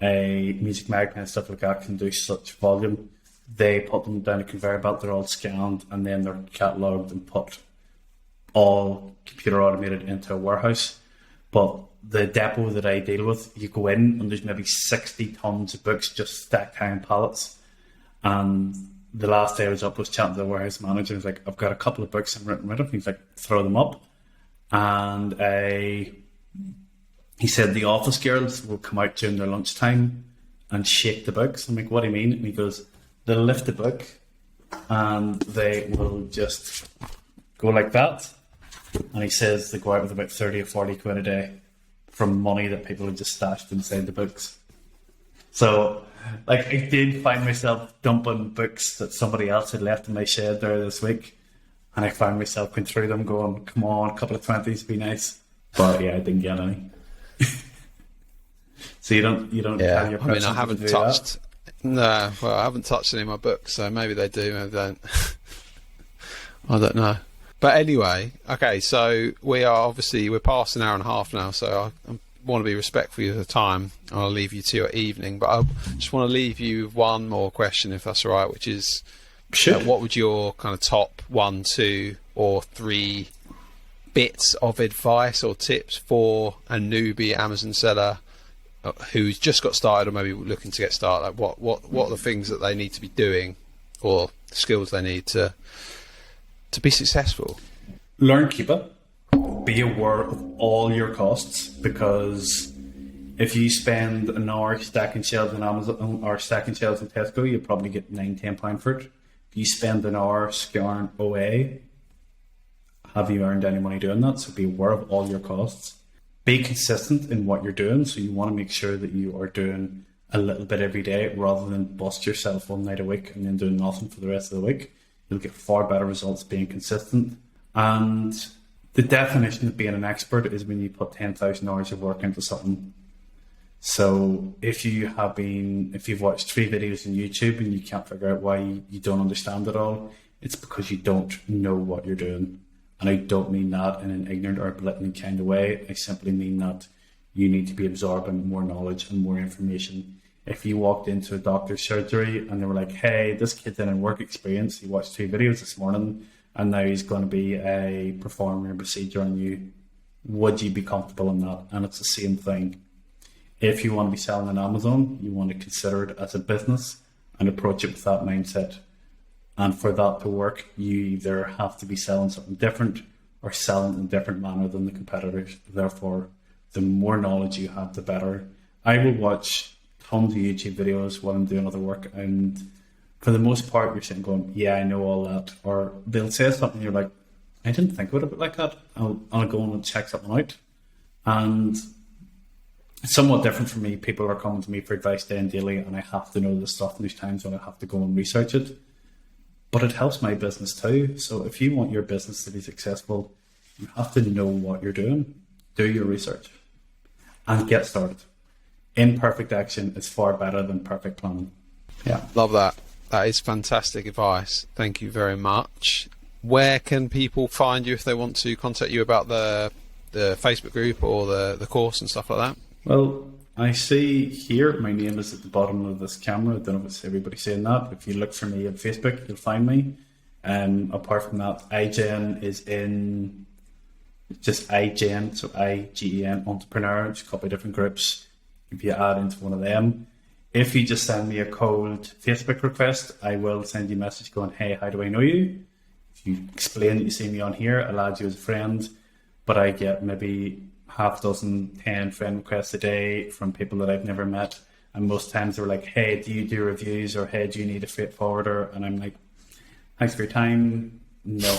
a Music Magnet and stuff like that can do such volume. They put them down a conveyor belt, they're all scanned, and then they're catalogued and put all computer automated into a warehouse. But the depot that I deal with, you go in and there's maybe 60 tons of books just stacked high in pallets. And the last day I was up, was chatting to the warehouse manager. I was like, I've got a couple of books I'm written rid of. He's like, throw them up. And he said the office girls will come out during their lunchtime and shake the books. I'm like, what do you mean? And he goes, they'll lift the book and they will just go like that. And he says they go out with about 30 or 40 quid a day from money that people have just stashed inside the books. So, like, I did find myself dumping books that somebody else had left in my shed there this week. And I found myself going through them going, come on, a couple of 20s, be nice. But yeah, I didn't get any. So you don't Yeah, tell your I mean, I principal haven't to do touched. No, well, I haven't touched any of my books, so maybe they do, maybe they don't. I don't know. But anyway, okay, so we're past an hour and a half now, so I want to be respectful of the time. I'll leave you to your evening, but I just want to leave you with one more question, if that's all right, which is, what would your kind of top 1, 2, or 3 bits of advice or tips for a newbie Amazon seller who's just got started or maybe looking to get started? Like what are the things that they need to be doing, or the skills they need to be successful? Learn Keepa. Be aware of all your costs, because if you spend an hour stacking shelves on Amazon or stacking shelves in Tesco, you'll probably get £9-10 for it. If you spend an hour scouring OA, have you earned any money doing that? So be aware of all your costs. Be consistent in what you're doing. So you want to make sure that you are doing a little bit every day rather than bust yourself one night a week and then doing nothing for the rest of the week. You'll get far better results being consistent. And the definition of being an expert is when you put 10,000 hours of work into something. So if you've watched 3 videos on YouTube and you can't figure out why you don't understand it all, it's because you don't know what you're doing. And I don't mean that in an ignorant or belittling kind of way. I simply mean that you need to be absorbing more knowledge and more information. If you walked into a doctor's surgery and they were like, hey, this kid's in a work experience, he watched 2 videos this morning and now he's going to be performing a procedure on you, would you be comfortable in that? And it's the same thing. If you want to be selling on Amazon, you want to consider it as a business and approach it with that mindset. And for that to work, you either have to be selling something different or selling in a different manner than the competitors. Therefore, the more knowledge you have, the better. I will watch tons of YouTube videos while I'm doing other work, and for the most part, you're sitting going, yeah, I know all that. Or they'll say something, you're like, I didn't think about it like that. I'll go and check something out. And it's somewhat different for me. People are coming to me for advice day and daily, and I have to know this stuff, and there's times when I have to go and research it. But it helps my business too. So if you want your business to be successful, you have to know what you're doing, do your research, and get started. Imperfect action is far better than perfect planning. Yeah. Love that. That is fantastic advice. Thank you very much. Where can people find you if they want to contact you about the Facebook group or the course and stuff like that? Well, I see here my name is at the bottom of this camera. I don't know if it's everybody saying that. If you look for me on Facebook, you'll find me. Apart from that, iGen is in just iGen, so IGEN Entrepreneur. There's a couple of different groups. If you add into one of them, if you just send me a cold Facebook request, I will send you a message going, hey, how do I know you? If you explain that you see me on here, I'll add you as a friend. But I get maybe 10 friend requests a day from people that I've never met. And most times they're like, hey, do you do reviews? Or hey, do you need a freight forwarder? And I'm like, thanks for your time. No.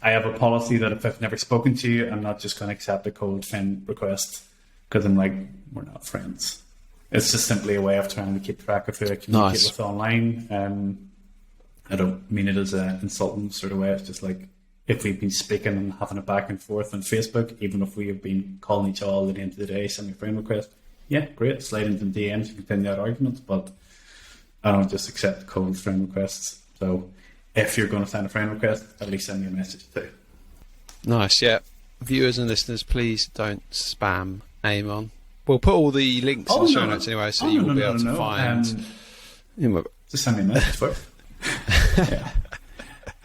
I have a policy that if I've never spoken to you, I'm not just going to accept a cold friend request, because I'm like, we're not friends. It's just simply a way of trying to keep track of who I communicate with online. I don't mean it as an insulting sort of way. It's just like, if we've been speaking and having a back and forth on Facebook, even if we have been calling each other at the end of the day, send me a friend request, yeah, great, slide into the DMs and continue that argument, but I don't just accept cold friend requests. So if you're going to send a friend request, at least send me a message too. Nice, yeah. Viewers and listeners, please don't spam Eamonn. We'll put all the links in the show notes anyway, so you will be able to find... Just send me a message for it. Yeah.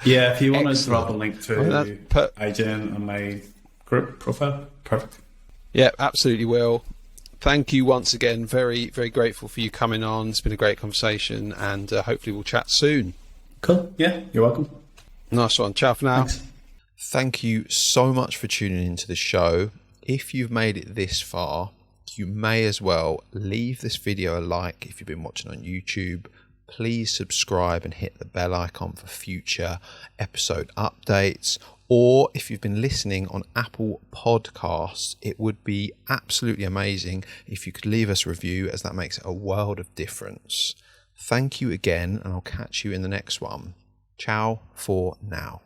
Yeah, if you want to drop a link to iGen on my group profile, perfect. Yeah, absolutely will. Thank you once again. Very, very grateful for you coming on. It's been a great conversation, and hopefully we'll chat soon. Cool. Yeah, you're welcome. Nice one. Ciao for now. Thanks. Thank you so much for tuning into the show. If you've made it this far, you may as well leave this video a like if you've been watching on YouTube. Please subscribe and hit the bell icon for future episode updates. Or if you've been listening on Apple Podcasts, it would be absolutely amazing if you could leave us a review, as that makes a world of difference. Thank you again, and I'll catch you in the next one. Ciao for now.